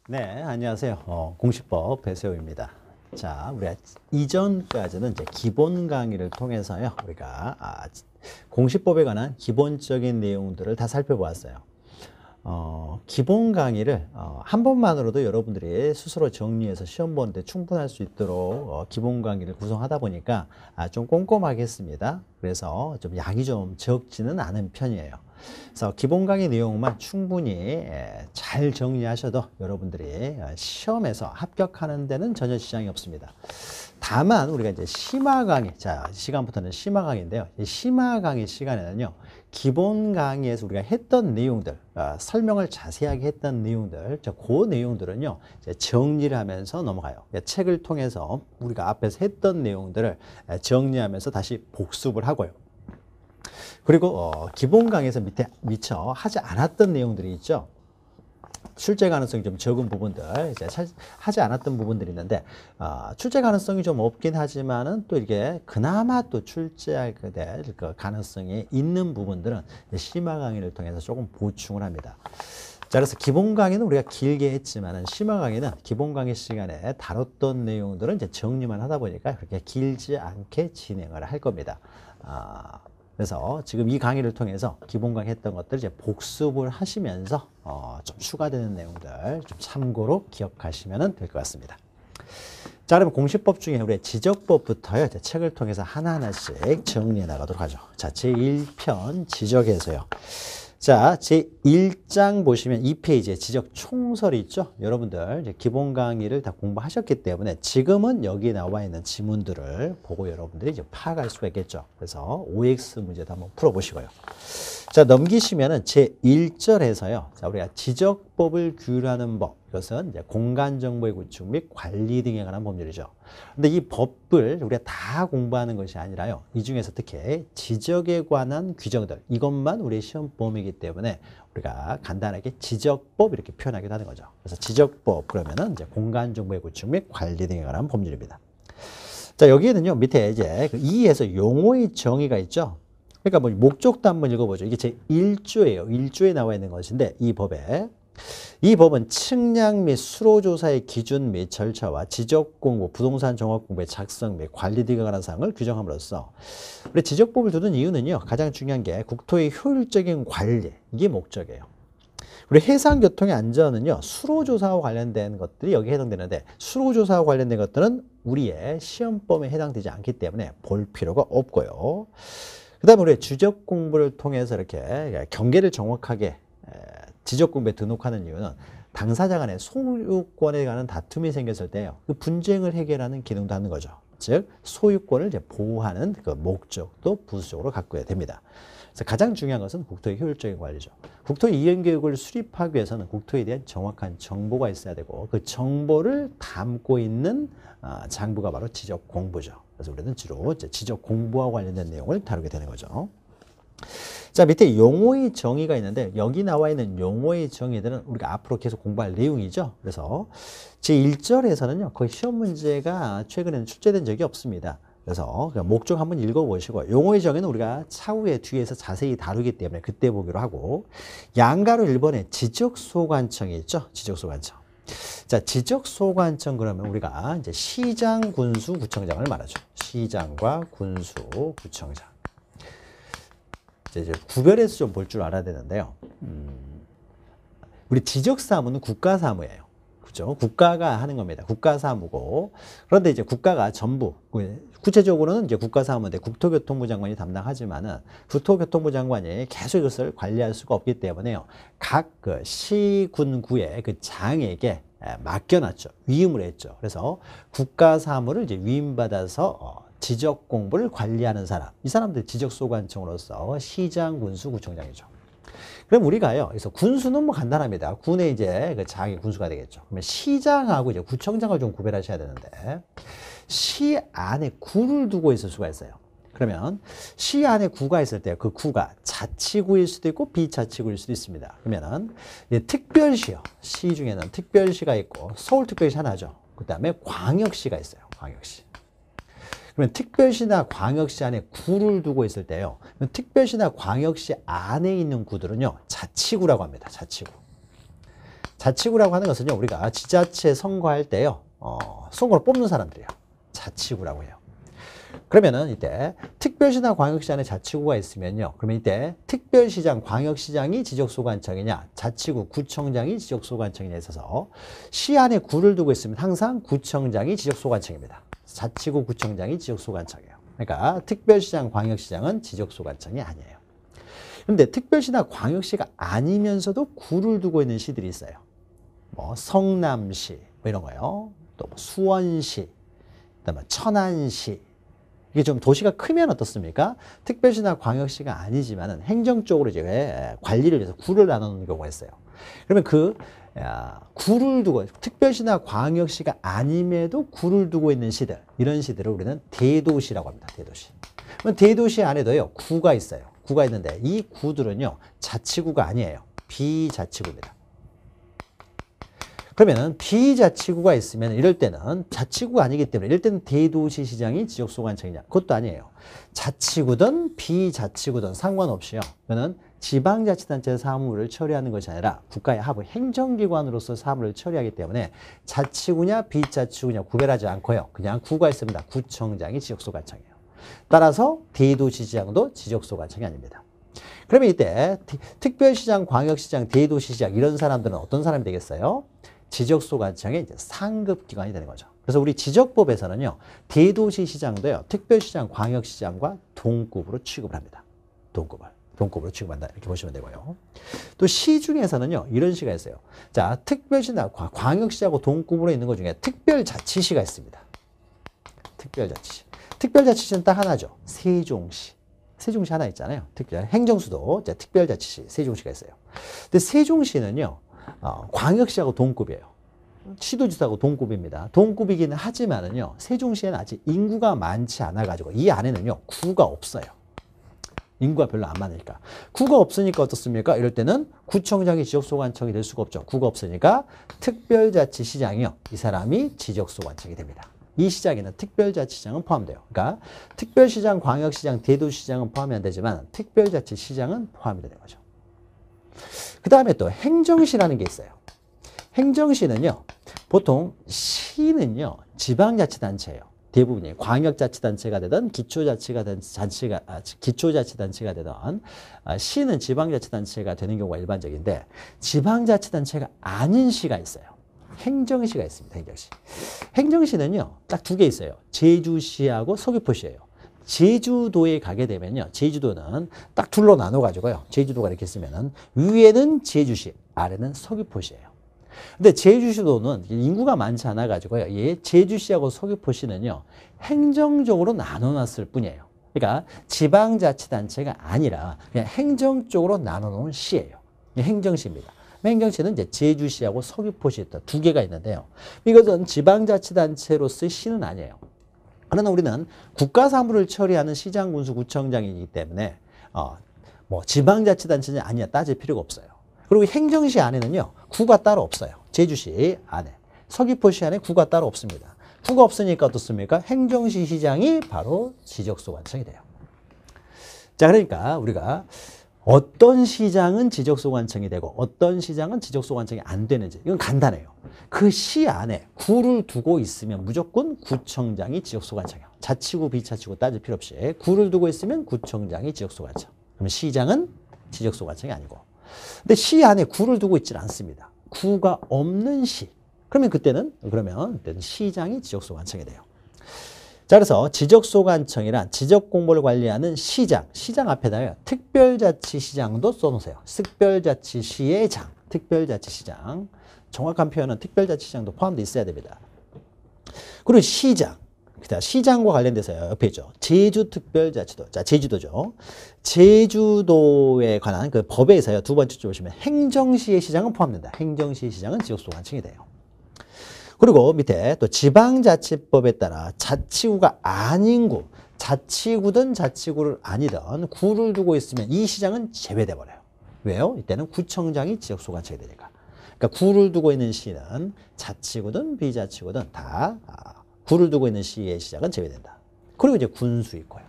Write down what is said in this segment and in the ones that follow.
네, 안녕하세요. 공시법 배세호입니다. 자, 우리가 이전까지는 이제 기본 강의를 통해서요, 우리가 공시법에 관한 기본적인 내용들을 다 살펴보았어요. 기본 강의를 한 번만으로도 여러분들이 스스로 정리해서 시험 보는데 충분할 수 있도록 기본 강의를 구성하다 보니까 좀 꼼꼼하게 했습니다. 그래서 좀 양이 좀 적지는 않은 편이에요. 그래서 기본 강의 내용만 충분히 잘 정리하셔도 여러분들이 시험에서 합격하는 데는 전혀 지장이 없습니다. 다만 우리가 이제 심화 강의, 자, 시간부터는 심화 강의인데요. 이 심화 강의 시간에는요, 기본 강의에서 우리가 했던 내용들, 설명을 자세하게 했던 내용들, 그 내용들은요, 이제 정리를 하면서 넘어가요. 책을 통해서 우리가 앞에서 했던 내용들을 정리하면서 다시 복습을 하고요. 그리고 기본 강의에서 미처 하지 않았던 내용들이 있죠. 출제 가능성이 좀 적은 부분들, 이제 하지 않았던 부분들이 있는데, 출제 가능성이 좀 없긴 하지만은 또 이게 그나마 또 출제할 그 가능성이 있는 부분들은 심화 강의를 통해서 조금 보충을 합니다. 자, 그래서 기본 강의는 우리가 길게 했지만은 심화 강의는 기본 강의 시간에 다뤘던 내용들은 이제 정리만 하다 보니까 그렇게 길지 않게 진행을 할 겁니다. 그래서 지금 이 강의를 통해서 기본 강의 했던 것들 이제 복습을 하시면서 좀 추가되는 내용들 좀 참고로 기억하시면 될 것 같습니다. 자, 그럼 공시법 중에 우리 지적법부터요, 이제 책을 통해서 하나하나씩 정리해 나가도록 하죠. 자, 제1편 지적에서요. 자, 제1장 보시면 2페이지에 지적 총설이 있죠. 여러분들 이제 기본 강의를 다 공부하셨기 때문에 지금은 여기 나와 있는 지문들을 보고 여러분들이 이제 파악할 수가 있겠죠. 그래서 OX 문제도 한번 풀어보시고요. 자, 넘기시면은 제1절에서요. 자, 우리가 지적법을 규율하는 법. 이것은 이제 공간정보의 구축 및 관리 등에 관한 법률이죠. 근데 이 법을 우리가 다 공부하는 것이 아니라요. 이 중에서 특히 지적에 관한 규정들, 이것만 우리의 시험 범위이기 때문에 우리가 간단하게 지적법 이렇게 표현하기도 하는 거죠. 그래서 지적법 그러면은 이제 공간정보의 구축 및 관리 등에 관한 법률입니다. 자, 여기에는요, 밑에 이제 그 2에서 용어의 정의가 있죠. 그러니까 뭐 목적도 한번 읽어보죠. 이게 제 1조예요. 1조에 나와 있는 것인데 이 법은 측량 및 수로조사의 기준 및 절차와 지적공부, 부동산 종합공부의 작성 및 관리 등에 관한 사항을 규정함으로써 우리 지적법을 두는 이유는요. 가장 중요한 게 국토의 효율적인 관리, 이게 목적이에요. 우리 해상교통의 안전은요. 수로조사와 관련된 것들이 여기에 해당되는데 수로조사와 관련된 것들은 우리의 시험범위에 해당되지 않기 때문에 볼 필요가 없고요. 그 다음에 우리 지적 공부를 통해서 이렇게 경계를 정확하게 지적 공부에 등록하는 이유는 당사자 간의 소유권에 관한 다툼이 생겼을 때요. 그 분쟁을 해결하는 기능도 하는 거죠. 즉 소유권을 이제 보호하는 그 목적도 부수적으로 갖고야 됩니다. 그래서 가장 중요한 것은 국토의 효율적인 관리죠. 국토의 이행교육을 수립하기 위해서는 국토에 대한 정확한 정보가 있어야 되고 그 정보를 담고 있는 장부가 바로 지적 공부죠. 그래서 우리는 주로 이제 지적 공부와 관련된 내용을 다루게 되는 거죠. 자, 밑에 용어의 정의가 있는데 여기 나와 있는 용어의 정의들은 우리가 앞으로 계속 공부할 내용이죠. 그래서 제1절에서는요. 거의 시험 문제가 최근에는 출제된 적이 없습니다. 그래서 목적 한번 읽어보시고 용어의 정의는 우리가 차후에 뒤에서 자세히 다루기 때문에 그때 보기로 하고 양가로 1번에 지적소관청이 있죠. 지적소관청. 자, 지적소관청 그러면 우리가 이제 시장, 군수, 구청장을 말하죠. 시장과 군수, 구청장. 이제 구별해서 좀 볼 줄 알아야 되는데요. 우리 지적사무는 국가사무예요. 그죠? 국가가 하는 겁니다. 국가사무고. 그런데 이제 국가가 전부, 구체적으로는 이제 국가사무인데 국토교통부 장관이 담당하지만은 국토교통부 장관이 계속 이것을 관리할 수가 없기 때문에요. 각 그 시군구의 그 장에게 맡겨놨죠. 위임을 했죠. 그래서 국가사무를 이제 위임받아서 지적 공부를 관리하는 사람, 이 사람들 지적소관청으로서 시장, 군수, 구청장이죠. 그럼 우리가요, 그래서 군수는 뭐 간단합니다. 군의 이제 그 장이 군수가 되겠죠. 그러면 시장하고 이제 구청장을 좀 구별하셔야 되는데, 시 안에 구를 두고 있을 수가 있어요. 그러면 시 안에 구가 있을 때 그 구가 자치구일 수도 있고 비자치구일 수도 있습니다. 그러면은 특별시요. 시 중에는 특별시가 있고 서울특별시 하나죠. 그 다음에 광역시가 있어요. 광역시. 그러면 특별시나 광역시 안에 구를 두고 있을 때요. 특별시나 광역시 안에 있는 구들은요. 자치구라고 합니다. 자치구. 자치구라고 하는 것은요, 우리가 지자체 선거할 때요, 선거로 뽑는 사람들이에요. 자치구라고 해요. 그러면은 이때 특별시나 광역시 안에 자치구가 있으면요, 그러면 이때 특별시장, 광역시장이 지적소관청이냐, 자치구, 구청장이 지적소관청이냐 있어서 시 안에 구를 두고 있으면 항상 구청장이 지적소관청입니다. 자치구, 구청장이 지적소관청이에요. 그러니까 특별시장, 광역시장은 지적소관청이 아니에요. 그런데 특별시나 광역시가 아니면서도 구를 두고 있는 시들이 있어요. 뭐 성남시 뭐 이런 거요. 또 뭐 수원시, 그다음에 천안시. 이게 좀 도시가 크면 어떻습니까? 특별시나 광역시가 아니지만은 행정적으로 이제 관리를 위해서 구를 나누는 경우가 있어요. 그러면 그 구를 두고 특별시나 광역시가 아님에도 구를 두고 있는 시들, 이런 시들을 우리는 대도시라고 합니다. 대도시. 그럼 대도시 안에도요 구가 있어요. 구가 있는데 이 구들은요 자치구가 아니에요. 비자치구입니다. 그러면은 비자치구가 있으면 이럴 때는 자치구가 아니기 때문에 이럴 때는 대도시시장이 지적소관청이냐? 그것도 아니에요. 자치구든 비자치구든 상관없이요. 그러면 지방자치단체 사무를 처리하는 것이 아니라 국가의 하부 행정기관으로서 사무를 처리하기 때문에 자치구냐 비자치구냐 구별하지 않고요. 그냥 구가 있습니다. 구청장이 지적소관청이에요. 따라서 대도시시장도 지적소관청이 아닙니다. 그러면 이때 특별시장, 광역시장, 대도시시장 이런 사람들은 어떤 사람이 되겠어요? 지적소관청의 이제 상급기관이 되는 거죠. 그래서 우리 지적법에서는요, 대도시시장도요, 특별시장, 광역시장과 동급으로 취급을 합니다. 동급으로 취급한다. 이렇게 보시면 되고요. 또 시 중에서는요, 이런 시가 있어요. 자, 특별시나 광역시하고 동급으로 있는 것 중에 특별자치시가 있습니다. 특별자치시. 특별자치시는 딱 하나죠. 세종시. 세종시 하나 있잖아요. 행정수도 특별자치시, 세종시가 있어요. 근데 세종시는요, 광역시하고 동급이에요. 시도지사하고 동급입니다. 동급이기는 하지만은요, 세종시에는 아직 인구가 많지 않아가지고 이 안에는요, 구가 없어요. 인구가 별로 안 많으니까. 구가 없으니까 어떻습니까? 이럴 때는 구청장이 지적소관청이 될 수가 없죠. 구가 없으니까 특별자치시장이요. 이 사람이 지적소관청이 됩니다. 이 시장에는 특별자치시장은 포함돼요. 그러니까 특별시장, 광역시장, 대도시장은 포함이 안 되지만 특별자치시장은 포함이 되는 거죠. 그 다음에 또 행정시라는 게 있어요. 행정시는요, 보통 시는요, 지방자치단체예요. 대부분이 광역자치단체가 되든 기초자치단체가 되든 시는 지방자치단체가 되는 경우가 일반적인데 지방자치단체가 아닌 시가 있어요. 행정시가 있습니다. 행정시. 행정시는요, 딱 두 개 있어요. 제주시하고 서귀포시예요. 제주도에 가게 되면요, 제주도는 딱 둘로 나눠가지고요. 제주도가 이렇게 있으면은 위에는 제주시, 아래는 서귀포시예요. 근데 제주시도는 인구가 많지 않아가지고요. 이 제주시하고 서귀포시는요, 행정적으로 나눠놨을 뿐이에요. 그러니까 지방자치단체가 아니라 그냥 행정적으로 나눠놓은 시예요. 행정시입니다. 행정시는 이제 제주시하고 서귀포시 두 개가 있는데요. 이것은 지방자치단체로서의 시는 아니에요. 그러나 우리는 국가사무를 처리하는 시장, 군수, 구청장이기 때문에 뭐 지방자치단체는 아니야 따질 필요가 없어요. 그리고 행정시 안에는요, 구가 따로 없어요. 제주시 안에. 서귀포시 안에 구가 따로 없습니다. 구가 없으니까 어떻습니까? 행정시 시장이 바로 지적소관청이 돼요. 자, 그러니까 우리가 어떤 시장은 지적소관청이 되고 어떤 시장은 지적소관청이 안 되는지 이건 간단해요. 그 시 안에 구를 두고 있으면 무조건 구청장이 지적소관청이에요. 자치구, 비자치구 따질 필요 없이 구를 두고 있으면 구청장이 지적소관청. 그럼 시장은 지적소관청이 아니고. 근데 시 안에 구를 두고 있지는 않습니다. 구가 없는 시. 그러면 그때는 시장이 지적소관청이 돼요. 자, 그래서 지적소관청이란 지적공보를 관리하는 시장, 시장 앞에다가 특별자치시장도 써놓으세요. 특별자치시의 장, 특별자치시장. 정확한 표현은 특별자치시장도 포함되어 있어야 됩니다. 그리고 시장, 시장과 관련돼서 옆에 있죠. 제주특별자치도, 자, 제주도죠. 제주도에 관한 그 법에 있어요. 두 번째 줄 보시면 행정시의 시장은 포함된다. 행정시의 시장은 지적소관청이 돼요. 그리고 밑에 또 지방자치법에 따라 자치구가 아닌 구, 자치구든 자치구를 아니든 구를 두고 있으면 이 시장은 제외돼 버려요. 왜요? 이때는 구청장이 지적소관청이 되니까. 그러니까 구를 두고 있는 시는 자치구든 비자치구든 다 구를 두고 있는 시의 시장은 제외된다. 그리고 이제 군수 있고요.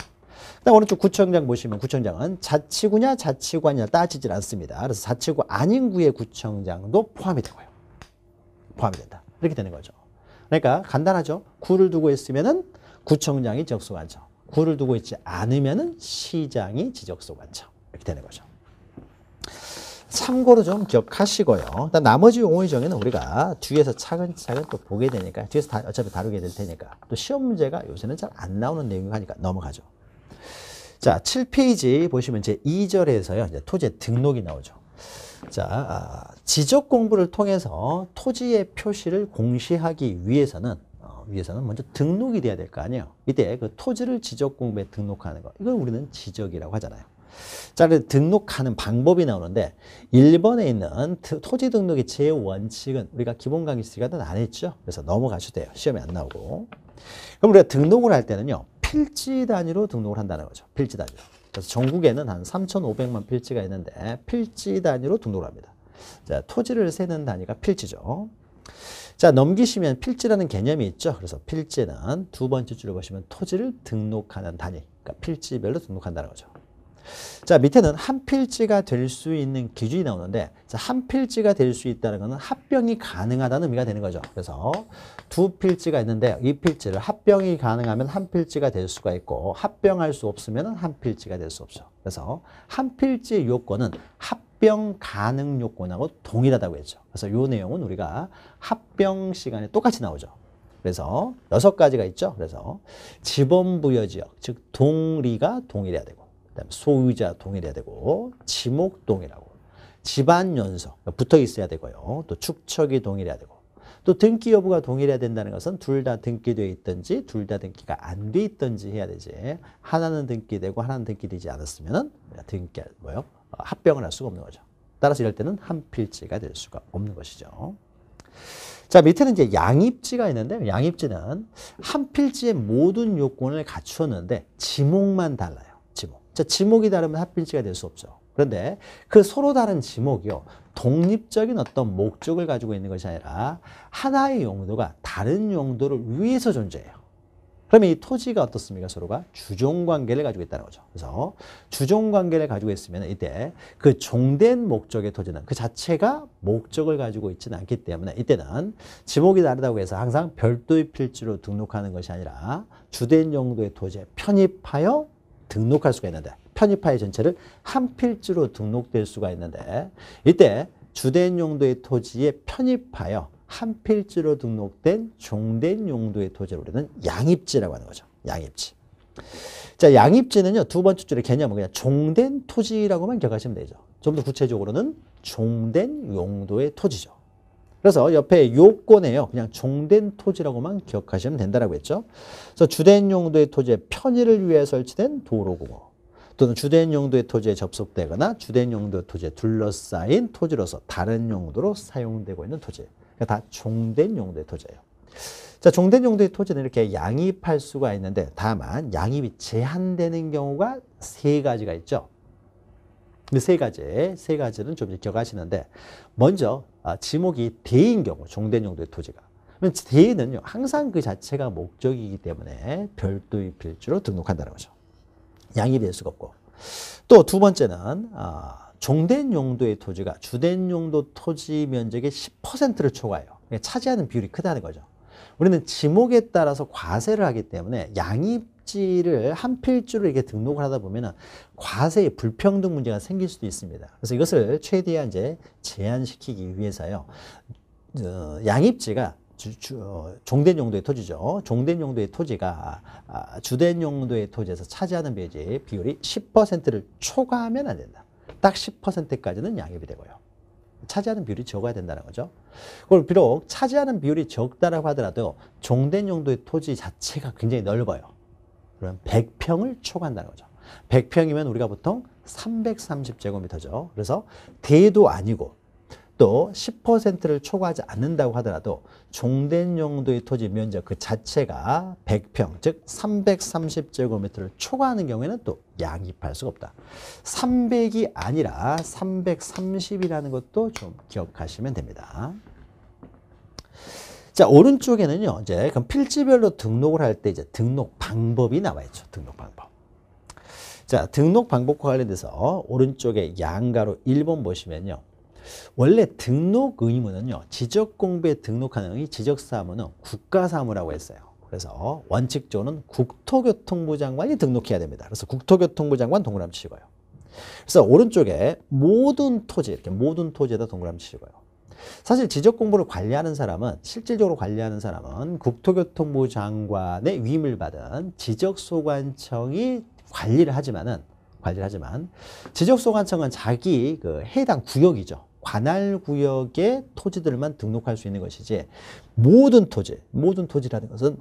그다음 오른쪽 구청장 보시면 구청장은 자치구냐 자치구 아니냐 따지질 않습니다. 그래서 자치구 아닌 구의 구청장도 포함이 되고요. 포함이 된다. 이렇게 되는 거죠. 그러니까 간단하죠. 구를 두고 있으면은 구청장이 지적소관청, 구를 두고 있지 않으면은 시장이 지적소관청 이렇게 되는 거죠. 참고로 좀 기억하시고요. 나머지 용어의 정의는 우리가 뒤에서 차근차근 또 보게 되니까, 뒤에서 어차피 다루게 될 테니까, 또 시험 문제가 요새는 잘 안 나오는 내용이니까 넘어가죠. 자, 7페이지 보시면 제 2절에서요, 이제 토지의 등록이 나오죠. 자, 지적 공부를 통해서 토지의 표시를 공시하기 위해서는 먼저 등록이 돼야 될 거 아니에요. 이때 그 토지를 지적 공부에 등록하는 거, 이걸 우리는 지적이라고 하잖아요. 자, 그래서 등록하는 방법이 나오는데 1번에 있는 토지 등록의 제원칙은 우리가 기본 강의 시간은 안 했죠. 그래서 넘어가셔도 돼요. 시험에 안 나오고. 그럼 우리가 등록을 할 때는요, 필지 단위로 등록을 한다는 거죠. 필지 단위로. 그래서 전국에는 한 3,500만 필지가 있는데 필지 단위로 등록을 합니다. 자, 토지를 세는 단위가 필지죠. 자, 넘기시면 필지라는 개념이 있죠. 그래서 필지는 두 번째 줄을 보시면 토지를 등록하는 단위, 그러니까 필지별로 등록한다는 거죠. 자, 밑에는 한 필지가 될 수 있는 기준이 나오는데, 자, 한 필지가 될 수 있다는 것은 합병이 가능하다는 의미가 되는 거죠. 그래서 두 필지가 있는데 이 필지를 합병이 가능하면 한 필지가 될 수가 있고, 합병할 수 없으면 한 필지가 될 수 없죠. 그래서 한 필지의 요건은 합병 가능 요건하고 동일하다고 했죠. 그래서 이 내용은 우리가 합병 시간에 똑같이 나오죠. 그래서 6가지가 있죠. 그래서 지번부여지역, 즉 동리가 동일해야 되고, 그다음에 소유자 동일해야 되고, 지목 동일하고, 집안 연서 붙어 있어야 되고요. 또 축척이 동일해야 되고, 또 등기 여부가 동일해야 된다는 것은 둘 다 등기되어 있든지 둘 다 등기가 안 돼 있든지 해야 되지. 하나는 등기되고 하나는 등기되지 않았으면은 합병을 할 수가 없는 거죠. 따라서 이럴 때는 한 필지가 될 수가 없는 것이죠. 자, 밑에는 이제 양입지가 있는데, 양입지는 한 필지의 모든 요건을 갖추었는데 지목만 달라요. 지목. 자, 지목이 다르면 합필지가 될 수 없죠. 그런데 그 서로 다른 지목이요, 독립적인 어떤 목적을 가지고 있는 것이 아니라 하나의 용도가 다른 용도를 위해서 존재해요. 그러면 이 토지가 어떻습니까? 서로가 주종관계를 가지고 있다는 거죠. 그래서 주종관계를 가지고 있으면 이때 그 종된 목적의 토지는 그 자체가 목적을 가지고 있지는 않기 때문에 이때는 지목이 다르다고 해서 항상 별도의 필지로 등록하는 것이 아니라 주된 용도의 토지에 편입하여 등록할 수가 있는데, 편입하여 전체를 한 필지로 등록될 수가 있는데, 이때 주된 용도의 토지에 편입하여 한 필지로 등록된 종된 용도의 토지를 우리는 양입지라고 하는 거죠. 양입지. 자, 양입지는요, 두 번째 줄의 개념은 그냥 종된 토지라고만 기억하시면 되죠. 좀 더 구체적으로는 종된 용도의 토지죠. 그래서 옆에 요건에요, 그냥 종된 토지라고만 기억하시면 된다라고 했죠. 그래서 주된 용도의 토지의 편의를 위해 설치된 도로공원, 또는 주된 용도의 토지에 접속되거나 주된 용도의 토지에 둘러싸인 토지로서 다른 용도로 사용되고 있는 토지. 그러니까 다 종된 용도의 토지예요. 자, 종된 용도의 토지는 이렇게 양입할 수가 있는데, 다만 양입이 제한되는 경우가 3가지가 있죠. 그 세 가지는 좀 기억하시는데, 먼저 지목이 대인 경우, 종된 용도의 토지가. 대인은요, 항상 그 자체가 목적이기 때문에 별도의 필지로 등록한다는 거죠. 양입이 될 수가 없고. 또 두 번째는 종된 용도의 토지가 주된 용도 토지 면적의 10%를 초과해요. 차지하는 비율이 크다는 거죠. 우리는 지목에 따라서 과세를 하기 때문에 양입지를 한 필지로 이렇게 등록을 하다 보면 과세의 불평등 문제가 생길 수도 있습니다. 그래서 이것을 최대한 이제 제한시키기 위해서요, 양입지가 종된 용도의 토지죠. 종된 용도의 토지가 주된 용도의 토지에서 차지하는 비율이 10%를 초과하면 안 된다. 딱 10%까지는 양입이 되고요. 차지하는 비율이 적어야 된다는 거죠. 그걸 비록 차지하는 비율이 적다라고 하더라도 종된 용도의 토지 자체가 굉장히 넓어요. 그럼 100평을 초과한다는 거죠. 100평이면 우리가 보통 330제곱미터죠. 그래서 대도 아니고 또 10%를 초과하지 않는다고 하더라도 종된 용도의 토지 면적 그 자체가 100평, 즉 330제곱미터를 초과하는 경우에는 또 양입할 수가 없다. 300이 아니라 330이라는 것도 좀 기억하시면 됩니다. 자, 오른쪽에는요, 이제 그럼 필지별로 등록을 할 때 이제 등록 방법이 나와 있죠. 등록 방법. 자, 등록 방법과 관련돼서 오른쪽에 양가로 1번 보시면요. 원래 등록 의무는요. 지적공부에 등록하는 이 지적사무는 국가사무라고 했어요. 그래서 원칙적으로는 국토교통부 장관이 등록해야 됩니다. 그래서 국토교통부 장관 동그라미 치고요. 그래서 오른쪽에 모든 토지, 이렇게 모든 토지에다 동그라미 치고요. 사실 지적공부를 관리하는 사람은, 실질적으로 관리하는 사람은 국토교통부 장관의 위임을 받은 지적소관청이 관리를 하지만 지적소관청은 자기 그 해당 구역이죠. 관할 구역의 토지들만 등록할 수 있는 것이지 모든 토지라는 것은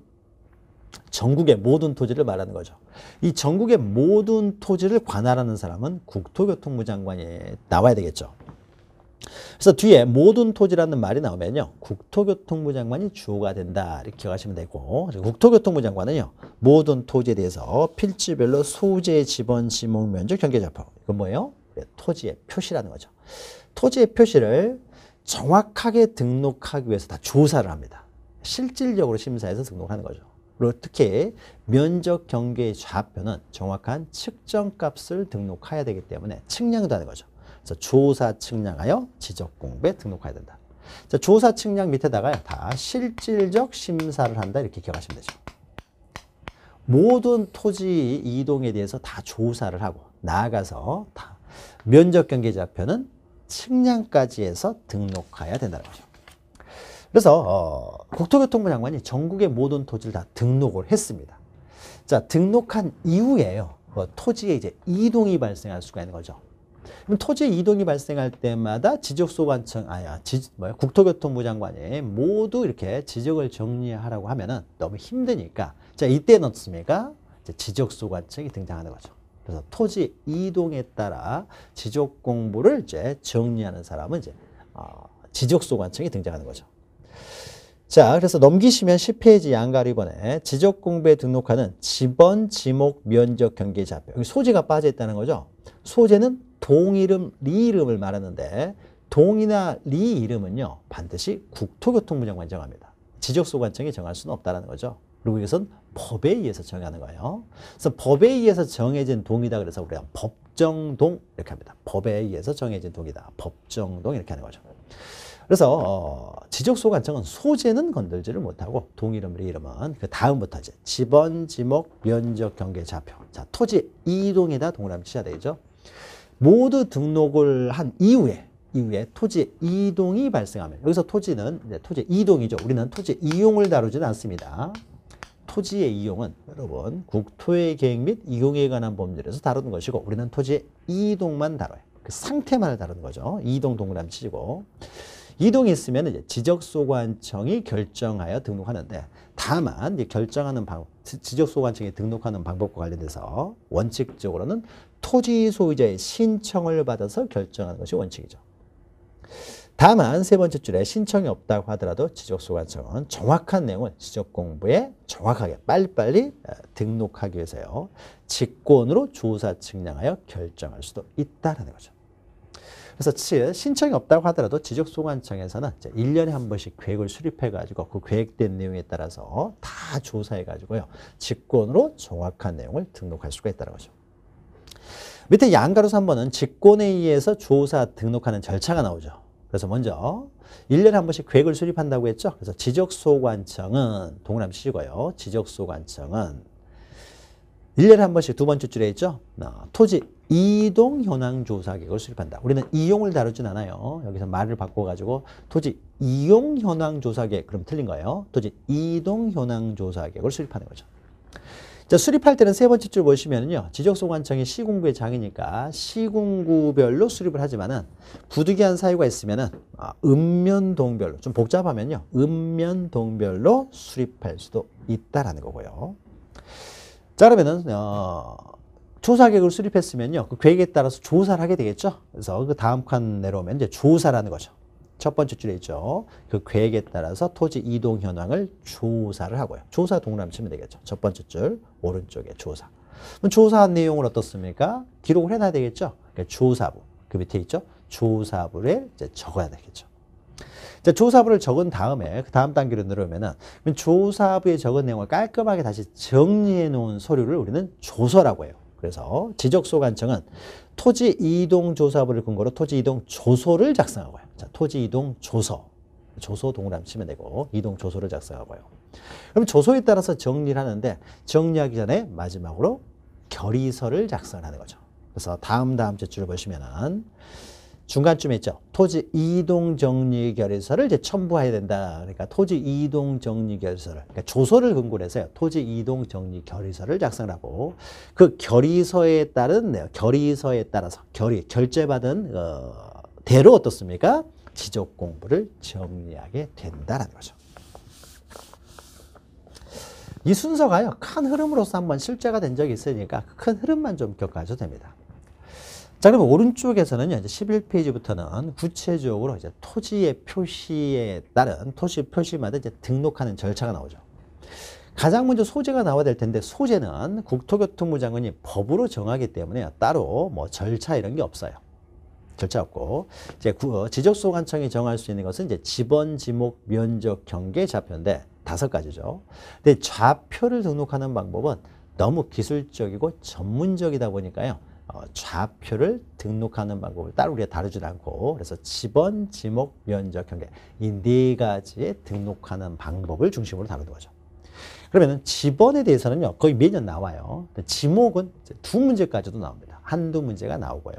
전국의 모든 토지를 말하는 거죠. 이 전국의 모든 토지를 관할하는 사람은 국토교통부 장관이 나와야 되겠죠. 그래서 뒤에 모든 토지라는 말이 나오면요. 국토교통부 장관이 주어가 된다. 이렇게 기억하시면 되고, 국토교통부 장관은요. 모든 토지에 대해서 필지별로 소재, 지번, 지목, 면적, 경계좌표. 이건 뭐예요? 토지의 표시라는 거죠. 토지의 표시를 정확하게 등록하기 위해서 다 조사를 합니다. 실질적으로 심사해서 등록하는 거죠. 그리고 특히 면적 경계의 좌표는 정확한 측정값을 등록해야 되기 때문에 측량도 하는 거죠. 그래서 조사 측량하여 지적공부에 등록해야 된다. 자, 조사 측량 밑에다가요. 다 실질적 심사를 한다. 이렇게 기억하시면 되죠. 모든 토지 이동에 대해서 다 조사를 하고 나아가서 다 면적 경계 좌표는 측량까지 해서 등록해야 된다는 거죠. 그래서 국토교통부 장관이 전국의 모든 토지를 다 등록을 했습니다. 자, 등록한 이후에요. 토지에 이제 이동이 발생할 수가 있는 거죠. 그럼 토지에 이동이 발생할 때마다 국토교통부 장관이 모두 이렇게 지적을 정리하라고 하면은 너무 힘드니까, 자, 이때는 어떻습니까? 지적소관청이 등장하는 거죠. 그래서 토지 이동에 따라 지적 공부를 이제 정리하는 사람은 이제 지적소관청이 등장하는 거죠. 자, 그래서 넘기시면 10페이지 양가 1번에 지적 공부에 등록하는 지번, 지목, 면적, 경계좌표. 여기 소재가 빠져 있다는 거죠. 소재는 동이름, 리이름을 말하는데 동이나 리 이름은요 반드시 국토교통부 장관이 정합니다. 지적소관청이 정할 수는 없다는 거죠. 그리고 이것은 법에 의해서 정하는 거예요. 그래서 법에 의해서 정해진 동이다. 그래서 우리가 법정동 이렇게 합니다. 법에 의해서 정해진 동이다. 법정동 이렇게 하는 거죠. 그래서 지적소관청은 소재는 건들지를 못하고 동이름, 리이름은 그 다음부터 이제 지번, 지목, 면적, 경계, 좌표. 자, 토지 이동에다 동그라미 치셔야 되죠. 모두 등록을 한 이후에 토지 이동이 발생하면, 여기서 토지는 이제 토지 이동이죠. 우리는 토지 이용을 다루지는 않습니다. 토지의 이용은 여러분 국토의 계획 및 이용에 관한 법률에서 다루는 것이고, 우리는 토지의 이동만 다뤄요. 그 상태만을 다루는 거죠. 이동 동그라미 치고, 이동이 있으면 이제 지적소관청이 결정하여 등록하는데, 다만 이제 결정하는 방법, 지적소관청이 등록하는 방법과 관련돼서 원칙적으로는 토지 소유자의 신청을 받아서 결정하는 것이 원칙이죠. 다만 세 번째 줄에 신청이 없다고 하더라도 지적소관청은 정확한 내용을 지적공부에 정확하게 빨리빨리 등록하기 위해서요. 직권으로 조사 측량하여 결정할 수도 있다는 거죠. 그래서 신청이 없다고 하더라도 지적소관청에서는 1년에 한 번씩 계획을 수립해가지고 그 계획된 내용에 따라서 다 조사해가지고요. 직권으로 정확한 내용을 등록할 수가 있다는 거죠. 밑에 양가로 3번은 직권에 의해서 조사 등록하는 절차가 나오죠. 그래서 먼저 1년에 한 번씩 계획을 수립한다고 했죠. 그래서 지적소관청은 동그라미 치시고요. 지적소관청은 1년에 한 번씩 두 번째 줄에 있죠. 토지 이동 현황 조사 계획을 수립한다. 우리는 이용을 다루진 않아요. 여기서 말을 바꿔가지고 토지 이용 현황 조사 계획, 그럼 틀린 거예요. 토지 이동 현황 조사 계획을 수립하는 거죠. 자, 수립할 때는 세 번째 줄 보시면요. 지적소관청이 시군구의 장이니까 시군구별로 수립을 하지만은 부득이한 사유가 있으면은 읍면동별로, 좀 복잡하면요. 읍면동별로 수립할 수도 있다라는 거고요. 자, 그러면은 조사 계획을 수립했으면요. 그 계획에 따라서 조사를 하게 되겠죠. 그래서 그 다음 칸 내려오면 이제 조사라는 거죠. 첫 번째 줄에 있죠. 그 계획에 따라서 토지 이동 현황을 조사를 하고요. 조사 동그라미 치면 되겠죠. 첫 번째 줄 오른쪽에 조사. 그럼 조사한 내용을 어떻습니까? 기록을 해놔야 되겠죠. 그러니까 조사부. 그 밑에 있죠. 조사부에 이제 적어야 되겠죠. 자, 조사부를 적은 다음에 그 다음 단계로 내려오면은 조사부에 적은 내용을 깔끔하게 다시 정리해 놓은 서류를 우리는 조서라고 해요. 그래서 지적소관청은 토지 이동 조사부를 근거로 토지 이동 조서를 작성하고요. 자, 토지 이동 조서. 조서 동그라미 치면 되고 이동 조서를 작성하고요. 그럼 조서에 따라서 정리를 하는데 정리하기 전에 마지막으로 결의서를 작성하는 거죠. 그래서 다음 줄 보시면은 중간쯤에 있죠. 토지 이동 정리 결의서를 이제 첨부해야 된다. 그러니까 토지 이동 정리 결의서를, 그러니까 조서를 근거로 해서요. 토지 이동 정리 결의서를 작성하고 그 결의서에 따라서 결제받은 대로 어떻습니까? 지적 공부를 정리하게 된다라는 거죠. 이 순서가요. 큰 흐름으로서 한번 실제가 된 적이 있으니까 큰 흐름만 좀 기억하셔도 됩니다. 자, 그러면 오른쪽에서는요, 이제 11페이지부터는 구체적으로 이제 토지의 표시에 따른 토지 표시마다 이제 등록하는 절차가 나오죠. 가장 먼저 소재가 나와야 될 텐데 소재는 국토교통부 장관이 법으로 정하기 때문에 따로 뭐 절차 이런 게 없어요. 절차 없고 이제 지적소관청이 정할 수 있는 것은 이제 지번, 지목, 면적, 경계, 좌표인데 5가지죠. 근데 좌표를 등록하는 방법은 너무 기술적이고 전문적이다 보니까요. 좌표를 등록하는 방법을 따로 우리가 다루지 않고 그래서 지번, 지목, 면적, 경계 이 4가지의 등록하는 방법을 중심으로 다루는 거죠. 그러면 지번에 대해서는요 거의 매년 나와요. 지목은 2문제까지도 나옵니다. 한두 문제가 나오고요.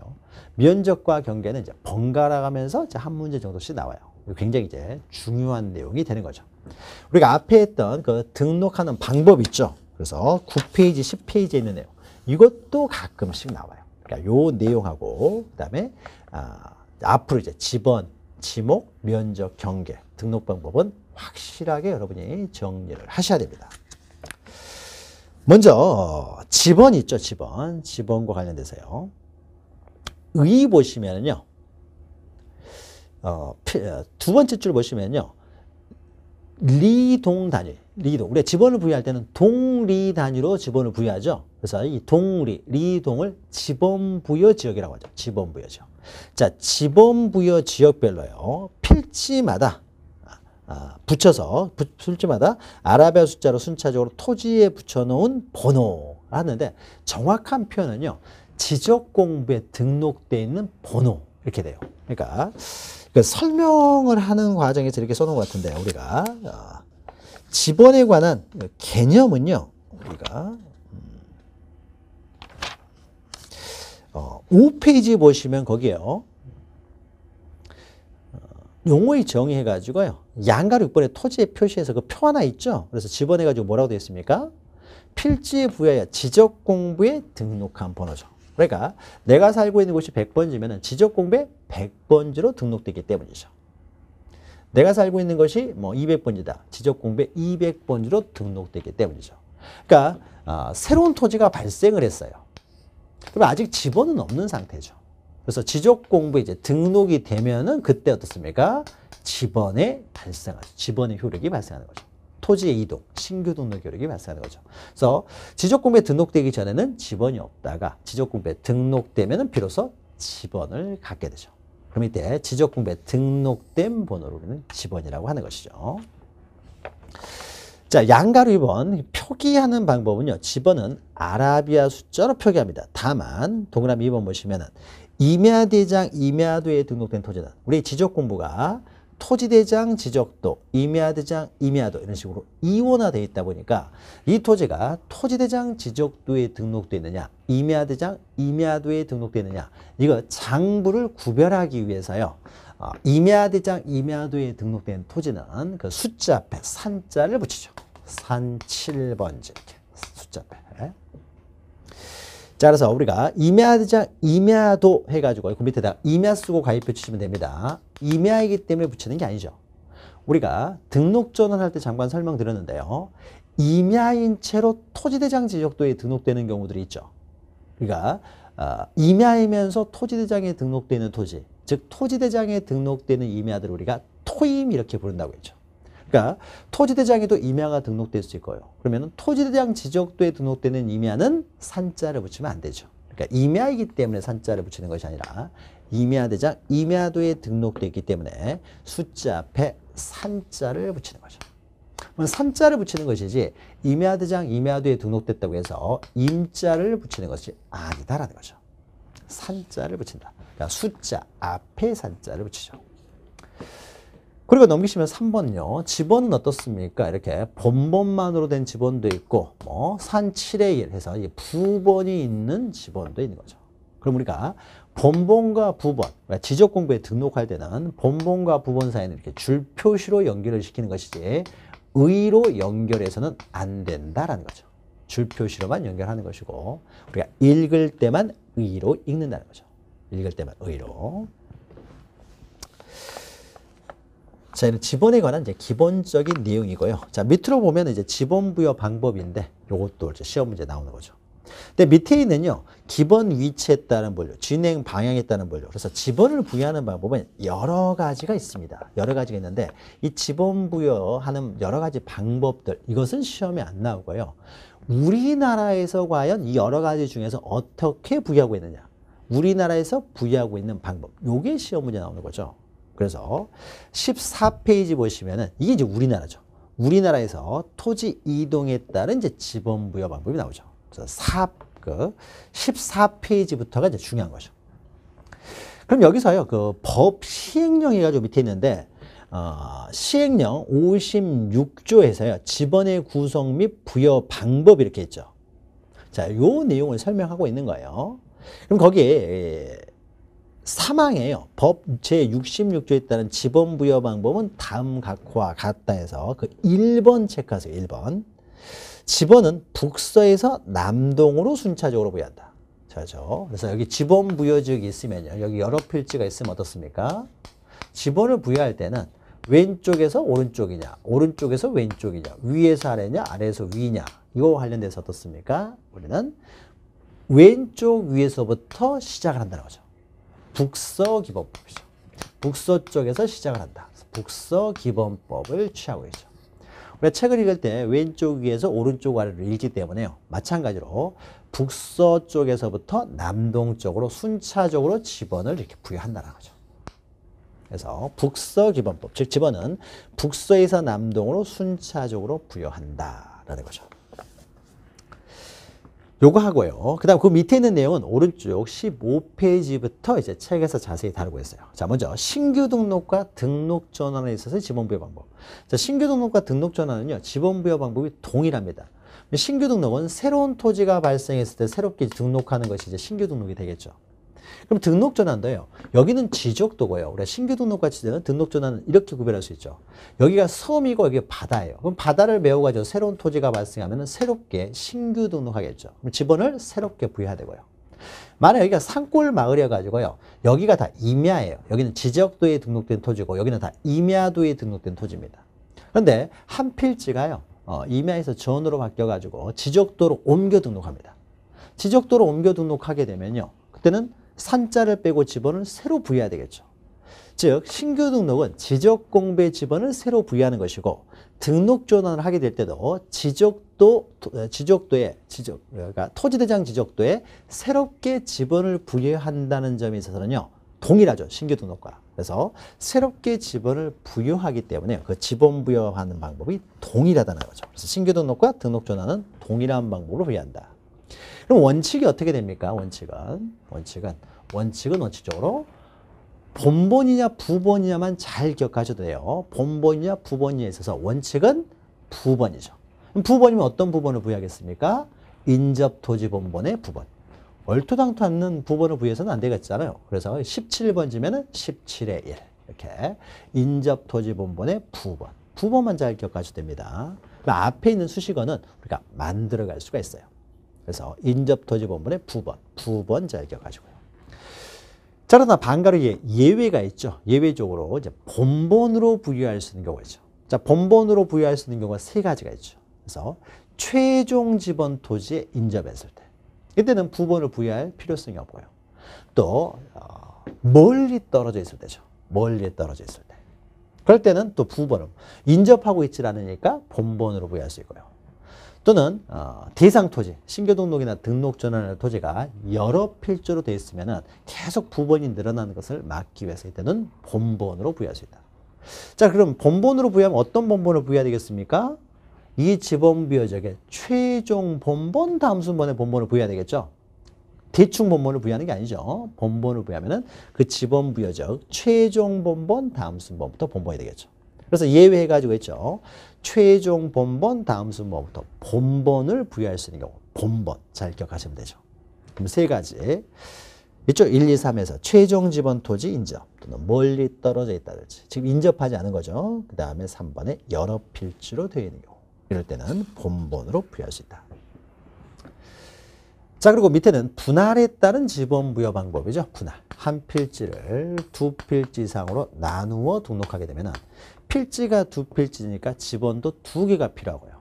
면적과 경계는 이제 번갈아 가면서 한 문제 정도씩 나와요. 굉장히 이제 중요한 내용이 되는 거죠. 우리가 앞에 했던 그 등록하는 방법 있죠. 그래서 9페이지, 10페이지에 있는 내용. 이것도 가끔씩 나와요. 그러니까 요 내용하고 그다음에 앞으로 이제 지번, 지목, 면적, 경계 등록 방법은 확실하게 여러분이 정리를 하셔야 됩니다. 먼저 지번 있죠. 지번과 관련돼서요. 의 보시면은요. 두 번째 줄 보시면요. 리동 단위, 리동. 우리가 지번을 부여할 때는 동리 단위로 지번을 부여하죠. 그래서 이 리동을 지번부여 지역이라고 하죠. 지번부여 지역. 자, 지번부여 지역별로요. 필지마다 붙여서 필지마다 아라비아 숫자로 순차적으로 토지에 붙여놓은 번호 하는데 정확한 표현은요. 지적공부에 등록되어 있는 번호 이렇게 돼요. 그러니까 설명을 하는 과정에서 이렇게 써놓은 것 같은데 우리가 지번에 관한 개념은요. 우리가 5페이지 보시면 거기에요. 용어의 정의해가지고요. 양가로 6번에 토지의 표시에서 그 표 하나 있죠. 그래서 지번해가지고 뭐라고 되어 있습니까? 필지에 부여하여 지적공부에 등록한 번호죠. 그러니까 내가 살고 있는 곳이 100번지면 지적공부에 100번지로 등록되기 때문이죠. 내가 살고 있는 것이 뭐 200번지다. 지적공부에 200번지로 등록되기 때문이죠. 그러니까 새로운 토지가 발생을 했어요. 그럼 아직 지번은 없는 상태죠. 그래서 지적공부에 이제 등록이 되면은 그때 어떻습니까? 지번의 효력이 발생하는 거죠. 토지의 이동, 신규 등록 효력이 발생하는 거죠. 그래서 지적공부에 등록되기 전에는 지번이 없다가 지적공부에 등록되면은 비로소 지번을 갖게 되죠. 그럼 이때 지적공부에 등록된 번호를 우리는 지번이라고 하는 것이죠. 자, 양가로 2번 표기하는 방법은요. 지번은 아라비아 숫자로 표기합니다. 다만 동그라미 2번 보시면은 임야대장, 임야도에 등록된 토지는 우리 지적공부가 토지대장, 지적도, 임야대장, 임야도 이런 식으로 이원화되어 있다 보니까 이 토지가 토지대장, 지적도에 등록되어 있느냐, 임야대장, 임야도에 등록되어 있느냐 이거 장부를 구별하기 위해서요. 임야대장, 임야도에 등록된 토지는 그 숫자 앞에 산자를 붙이죠. 산 7번지 이렇게 숫자 앞에. 자, 그래서 우리가 임야대장, 임야도 해가지고 그 밑에다 임야 쓰고 가입해 주시면 됩니다. 임야이기 때문에 붙이는 게 아니죠. 우리가 등록전환할 때 잠깐 설명드렸는데요. 임야인 채로 토지대장 지적도에 등록되는 경우들이 있죠. 그러니까 임야이면서 토지대장에 등록되는 토지, 즉 토지대장에 등록되는 임야들을 우리가 토임 이렇게 부른다고 했죠. 그러니까 토지대장에도 임야가 등록될 수 있고요. 그러면 토지대장 지적도에 등록되는 임야는 산자를 붙이면 안 되죠. 그러니까 임야이기 때문에 산자를 붙이는 것이 아니라 임야대장, 임야도에 등록되어 있기 때문에 숫자 앞에 산자를 붙이는 거죠. 그럼 산자를 붙이는 것이지 임야대장, 임야도에 등록됐다고 해서 임자를 붙이는 것이 아니다라는 거죠. 산자를 붙인다. 그러니까 숫자 앞에 산자를 붙이죠. 그리고 넘기시면 3번요. 지번은 어떻습니까? 이렇게 본번만으로 된 지번도 있고 뭐 산 7의 1 해서 이 부번이 있는 지번도 있는 거죠. 그럼 우리가 본번과 부번, 지적 공부에 등록할 때는 본번과 부번 사이는 이렇게 줄 표시로 연결을 시키는 것이지 의로 연결해서는 안 된다라는 거죠. 줄 표시로만 연결하는 것이고 우리가 읽을 때만 의로 읽는다는 거죠. 읽을 때만 의로. 자, 이는 지번에 관한 이제 기본적인 내용이고요. 자, 밑으로 보면 이제 지번 부여 방법인데 요것도 이제 시험 문제 나오는 거죠. 근데 밑에 있는요, 기본 위치에 따른 분류, 진행 방향에 따른 분류. 그래서 지번을 부여하는 방법은 여러 가지가 있습니다. 여러 가지가 있는데 이 지번 부여하는 여러 가지 방법들, 이것은 시험에 안 나오고요. 우리나라에서 과연 이 여러 가지 중에서 어떻게 부여하고 있느냐, 우리나라에서 부여하고 있는 방법, 요게 시험 문제 나오는 거죠. 그래서 14페이지 보시면은 이게 이제 우리나라죠. 우리나라에서 토지 이동에 따른 이제 지번 부여 방법이 나오죠. 그래서 14페이지부터가 이제 중요한 거죠. 그럼 여기서요, 그 법 시행령이 가지고 밑에 있는데, 시행령 56조에서요, 지번의 구성 및 부여 방법 이렇게 있죠. 자, 요 내용을 설명하고 있는 거예요. 그럼 거기에 사망에요. 법 제66조에 따른 지번 부여 방법은 다음 각호와 같다 해서 그 1번 체크하세요. 1번. 지번은 북서에서 남동으로 순차적으로 부여한다. 그렇죠. 그래서 여기 지번 부여지역이 있으면요. 여기 여러 필지가 있으면 어떻습니까? 지번을 부여할 때는 왼쪽에서 오른쪽이냐, 오른쪽에서 왼쪽이냐, 위에서 아래냐, 아래에서 위냐, 이거 관련돼서 어떻습니까? 우리는 왼쪽 위에서부터 시작을 한다는 거죠. 북서 기본법이죠. 북서 쪽에서 시작을 한다. 북서 기본법을 취하고 있죠. 우리가 책을 읽을 때 왼쪽 위에서 오른쪽 아래로 읽기 때문에요. 마찬가지로 북서 쪽에서부터 남동 쪽으로 순차적으로 지번을 이렇게 부여한다는 거죠. 그래서 북서 기본법, 즉 지번은 북서에서 남동으로 순차적으로 부여한다라는 거죠. 요거 하고요. 그 다음 그 밑에 있는 내용은 오른쪽 15페이지부터 이제 책에서 자세히 다루고 있어요. 자, 먼저 신규 등록과 등록 전환에 있어서 지번 부여 방법. 자, 신규 등록과 등록 전환은요, 지번 부여 방법이 동일합니다. 신규 등록은 새로운 토지가 발생했을 때 새롭게 등록하는 것이 이제 신규 등록이 되겠죠. 그럼 등록 전환도요. 여기는 지적도고요. 우리가 신규 등록과 등록 전환은 이렇게 구별할 수 있죠. 여기가 섬이고 여기가 바다예요. 그럼 바다를 메워가지고 새로운 토지가 발생하면 새롭게 신규 등록하겠죠. 그럼 지번을 새롭게 부여해야 되고요. 만약 여기가 산골 마을이어가지고요. 여기가 다 임야예요. 여기는 지적도에 등록된 토지고 여기는 다 임야도에 등록된 토지입니다. 그런데 한 필지가요. 임야에서 전으로 바뀌어가지고 지적도로 옮겨 등록합니다. 지적도로 옮겨 등록하게 되면요. 그때는 산자를 빼고 지번을 새로 부여해야 되겠죠. 즉 신규 등록은 지적공배 지번을 새로 부여하는 것이고 등록 전환을 하게 될 때도 그러니까 토지대장 지적도에 새롭게 지번을 부여한다는 점에 있어서는요. 동일하죠. 신규 등록과. 그래서 새롭게 지번을 부여하기 때문에 그 지번 부여하는 방법이 동일하다는 거죠. 그래서 신규 등록과 등록 전환은 동일한 방법으로 부여한다. 그럼 원칙이 어떻게 됩니까? 원칙적으로 본번이냐 부번이냐만 잘 기억하셔도 돼요. 본번이냐 부번이냐에 있어서 원칙은 부번이죠. 그럼 부번이면 어떤 부번을 부여하겠습니까? 인접토지 본번의 부번. 얼토당토 않는 부번을 부여해서는 안 되겠잖아요. 그래서 17번지면은 17의 1. 이렇게 인접토지 본번의 부번. 부번만 잘 기억하셔도 됩니다. 앞에 있는 수식어는 우리가 만들어갈 수가 있어요. 그래서 인접토지 본번의 부번 잘 기억하시고요. 자, 그러나 반가로 예외가 있죠. 예외적으로 이제 본번으로 부여할 수 있는 경우가 있죠. 자, 본번으로 부여할 수 있는 경우가 세 가지가 있죠. 그래서 최종 지번 토지에 인접했을 때, 이때는 부번을 부여할 필요성이 없고요. 또 멀리 떨어져 있을 때죠. 멀리 떨어져 있을 때. 그럴 때는 또 부번을 인접하고 있지 않으니까 본번으로 부여할 수 있고요. 또는 대상 토지, 신규 등록이나 등록 전환의 토지가 여러 필지로 되어 있으면 계속 부번이 늘어나는 것을 막기 위해서 이때는 본번으로 부여할 수 있다. 자, 그럼 본번으로 부여하면 어떤 본번을 부여해야 되겠습니까? 이 지번 부여적의 최종 본번 다음 순번의 본번을 부여해야 되겠죠. 대충 본본을 부여하는 게 아니죠. 본본을 부여하면은 그 지번 부여적 최종 본본 다음 순번부터 본본이 되겠죠. 그래서 예외해가지고 했죠. 최종 본본 다음 순번부터 본본을 부여할 수 있는 경우 본본 잘 기억하시면 되죠. 그럼 세 가지. 이쪽 1, 2, 3에서 최종 지번 토지 인접 또는 멀리 떨어져 있다든지 지금 인접하지 않은 거죠. 그 다음에 3번에 여러 필지로 되어 있는 경우 이럴 때는 본본으로 부여할 수 있다. 자, 그리고 밑에는 분할에 따른 지번 부여 방법이죠. 분할. 한 필지를 두 필지 이상으로 나누어 등록하게 되면 필지가 두 필지니까 지번도 두 개가 필요하고요.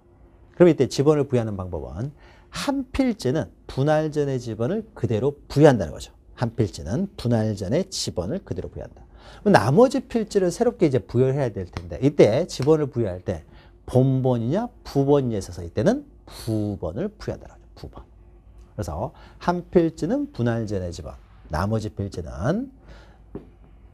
그럼 이때 지번을 부여하는 방법은 한 필지는 분할 전의 지번을 그대로 부여한다는 거죠. 한 필지는 분할 전의 지번을 그대로 부여한다. 나머지 필지를 새롭게 이제 부여를 해야 될 텐데 이때 지번을 부여할 때 본번이냐 부번이냐 있어서 이때는 부번을 부여한다는 거죠. 부번. 그래서 한 필지는 분할 전의 지번, 나머지 필지는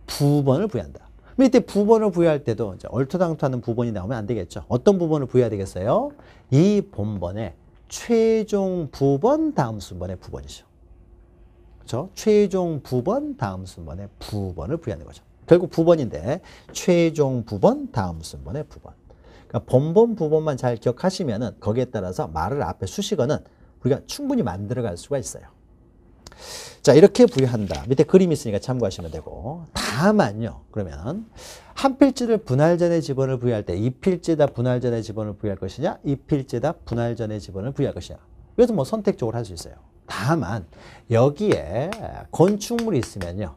부번을 부여한다. 그럼 이때 부번을 부여할 때도 이제 얼토당토하는 부번이 나오면 안 되겠죠. 어떤 부번을 부여해야 되겠어요? 이 본번의 최종 부번 다음 순번의 부번이죠. 그렇죠? 최종 부번 다음 순번의 부번을 부여하는 거죠. 결국 부번인데 최종 부번 다음 순번의 부번. 그러니까 본번 부번만 잘 기억하시면은 거기에 따라서 말을 앞에 수식어는 우리가 충분히 만들어갈 수가 있어요. 자, 이렇게 부여한다. 밑에 그림 있으니까 참고하시면 되고 다만요. 그러면 한 필지를 분할 전의 지번을 부여할 때 이 필지에다 분할 전의 지번을 부여할 것이냐 이 필지에다 분할 전의 지번을 부여할 것이냐 이것은 뭐 선택적으로 할 수 있어요. 다만 여기에 건축물이 있으면요.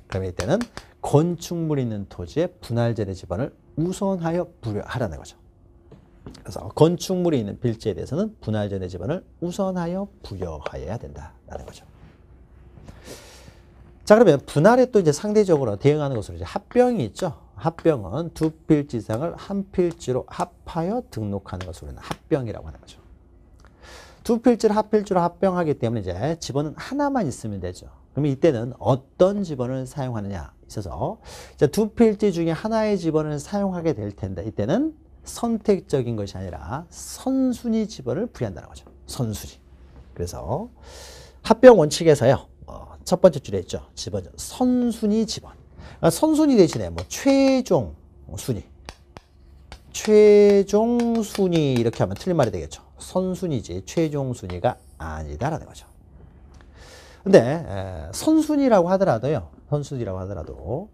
그러면 이때는 건축물이 있는 토지에 분할 전의 지번을 우선하여 부여하라는 거죠. 그래서 건축물이 있는 필지에 대해서는 분할 전의 지번을 우선하여 부여하여야 된다라는 거죠. 자, 그러면 분할에 또 이제 상대적으로 대응하는 것으로 이제 합병이 있죠. 합병은 두 필지 이상을 한 필지로 합하여 등록하는 것을 우리는 합병이라고 하는 거죠. 두 필지를 합필지로 합병하기 때문에 이제 지번은 하나만 있으면 되죠. 그러면 이때는 어떤 지번을 사용하느냐 있어서 두 필지 중에 하나의 지번을 사용하게 될 텐데 이때는 선택적인 것이 아니라 선순위 지번을 부여한다는 거죠. 선순위. 그래서 합병 원칙에서요. 첫 번째 줄에 있죠. 지번 선순위 지번. 선순위 대신에 뭐 최종 순위, 최종 순위 이렇게 하면 틀린 말이 되겠죠. 선순위지 최종 순위가 아니다라는 거죠. 근데 선순위라고 하더라도요. 선순위라고 하더라도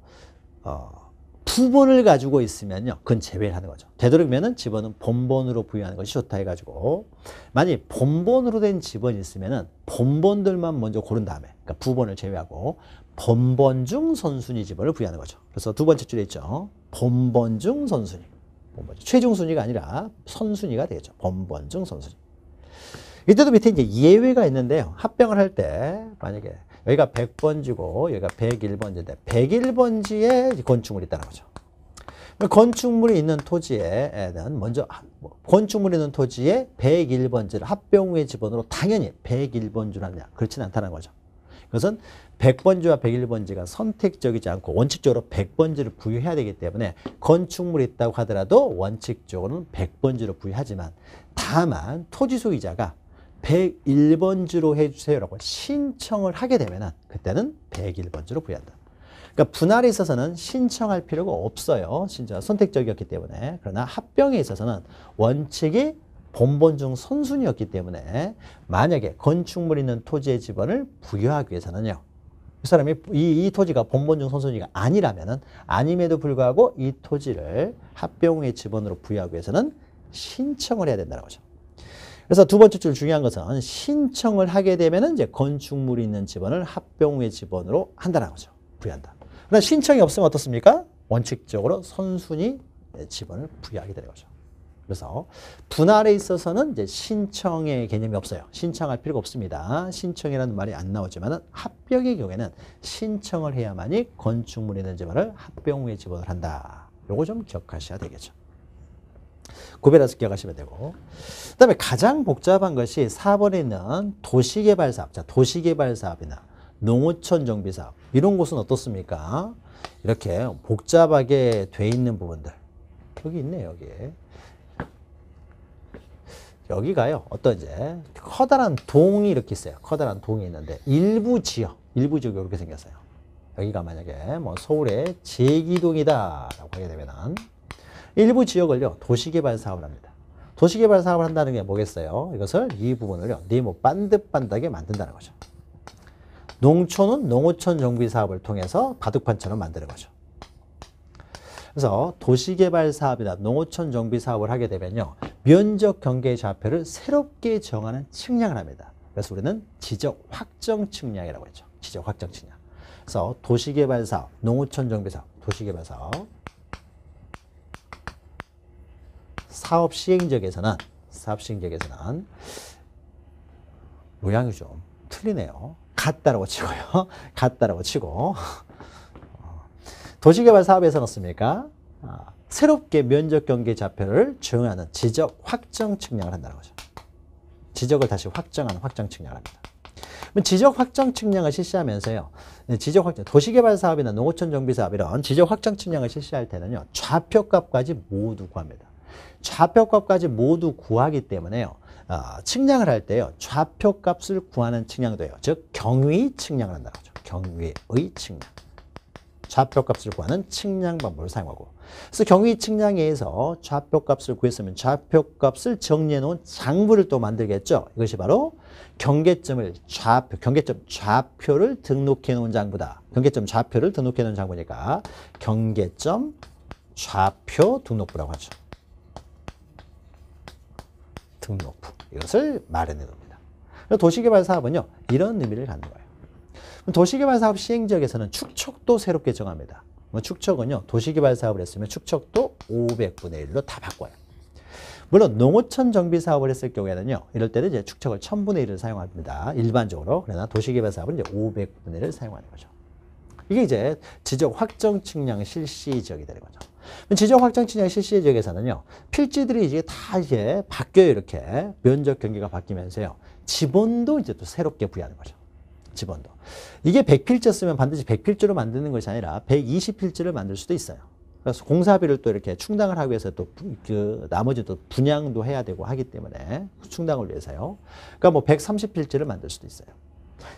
부번을 가지고 있으면요. 그건 제외를 하는 거죠. 되도록이면은 지번은 본번으로 부여하는 것이 좋다 해가지고 만약 본번으로 된 지번이 있으면은 본번들만 먼저 고른 다음에 그러니까 부번을 제외하고 본번 중 선순위 지번을 부여하는 거죠. 그래서 두 번째 줄에 있죠. 본번 중 선순위. 본번 중. 최종 순위가 아니라 선순위가 되겠죠. 본번 중 선순위. 이때도 밑에 이제 예외가 있는데요. 합병을 할 때 만약에 여기가 100번지고 여기가 101번지인데 101번지에 건축물이 있다는 거죠. 건축물이 있는 토지에는 먼저 건축물이 있는 토지에 101번지를 합병 후의 지번으로 당연히 101번지로 하느냐 그렇지는 않다는 거죠. 그것은 100번지와 101번지가 선택적이지 않고 원칙적으로 100번지를 부여해야 되기 때문에 건축물이 있다고 하더라도 원칙적으로는 100번지로 부여하지만 다만 토지 소유자가 101번지로 해주세요라고 신청을 하게 되면 그때는 101번지로 부여한다. 그러니까 분할에 있어서는 신청할 필요가 없어요. 진짜 선택적이었기 때문에. 그러나 합병에 있어서는 원칙이 본번 중 선순위였기 때문에 만약에 건축물 있는 토지의 지번을 부여하기 위해서는요. 이 사람이 이 토지가 본번 중 선순위가 아니라면은 아님에도 불구하고 이 토지를 합병 후의 지번으로 부여하기 위해서는 신청을 해야 된다는 거죠. 그래서 두 번째 줄 중요한 것은 신청을 하게 되면은 이제 건축물이 있는 지번을 합병 후의 지번으로 한다는 거죠. 부여한다. 그러나 신청이 없으면 어떻습니까? 원칙적으로 선순위 지번을 부여하게 되는 거죠. 그래서 분할에 있어서는 이제 신청의 개념이 없어요. 신청할 필요가 없습니다. 신청이라는 말이 안 나오지만 합병의 경우에는 신청을 해야만이 건축물이 있는 지번을 합병 후에 지번을 한다. 요거 좀 기억하셔야 되겠죠. 구별해서 기억하시면 되고 그 다음에 가장 복잡한 것이 4번에 있는 도시개발사업. 자, 도시개발사업이나 농어촌 정비사업 이런 곳은 어떻습니까? 이렇게 복잡하게 돼 있는 부분들 여기 있네요. 여기에 여기가요, 어떤 이제 커다란 동이 이렇게 있어요. 커다란 동이 있는데 일부 지역이 이렇게 생겼어요. 여기가 만약에 뭐 서울의 제기동이다라고 하게 되면은 일부 지역을요, 도시개발 사업을 합니다. 도시개발 사업을 한다는 게 뭐겠어요? 이것을 이 부분을요, 네모 반듯반듯하게 만든다는 거죠. 농촌은 농어촌 정비 사업을 통해서 바둑판처럼 만드는 거죠. 그래서 도시개발 사업이나 농어촌 정비 사업을 하게 되면요, 면적 경계 좌표를 새롭게 정하는 측량을 합니다. 그래서 우리는 지적 확정 측량이라고 했죠. 지적 확정 측량. 그래서 도시개발 사업, 농어촌 정비 사업, 도시개발 사업. 사업 시행지역에서는 모양이 좀 틀리네요. 같다라고 치고요. 같다라고 치고. 도시개발 사업에서는 어떻습니까? 새롭게 면적 경계 좌표를 정하는 지적 확정 측량을 한다는 거죠. 지적을 다시 확정하는 확정 측량을 합니다. 지적 확정 측량을 실시하면서요, 도시개발 사업이나 농어촌 정비 사업 이런 지적 확정 측량을 실시할 때는요, 좌표값까지 모두 구합니다. 좌표값까지 모두 구하기 때문에요, 측량을 할 때요, 좌표값을 구하는 측량도 해요. 즉 경위 측량을 한다는 거죠. 경위의 측량. 좌표값을 구하는 측량 방법을 사용하고, 그래서 경위 측량에 의해서 좌표값을 구했으면 좌표값을 정리해 놓은 장부를 또 만들겠죠. 이것이 바로 경계점 좌표를 등록해 놓은 장부다. 경계점 좌표를 등록해 놓은 장부니까 경계점 좌표 등록부라고 하죠. 등록부. 이것을 마련해 둡니다. 도시개발 사업은요, 이런 의미를 갖는 거예요. 도시개발 사업 시행지역에서는 축척도 새롭게 정합니다. 축척은요, 도시개발 사업을 했으면 축척도 500분의 1로 다 바꿔요. 물론 농어촌 정비 사업을 했을 경우에는요, 이럴 때는 이제 축척을 1000분의 1을 사용합니다. 일반적으로. 그러나 도시개발 사업은 이제 500분의 1을 사용하는 거죠. 이게 이제 지적 확정 측량 실시 지역이 되는 거죠. 지적 확정 측량 실시 지역에서는요, 필지들이 이제 다 이제 바뀌어요. 이렇게 면적 경계가 바뀌면서요, 지번도 이제 또 새롭게 부여하는 거죠. 지번도. 이게 100필지 쓰면 반드시 100필지로 만드는 것이 아니라 120필지를 만들 수도 있어요. 그래서 공사비를 또 이렇게 충당을 하기 위해서 또 나머지 또 분양도 해야 되고 하기 때문에 충당을 위해서요. 그러니까 뭐 130필지를 만들 수도 있어요.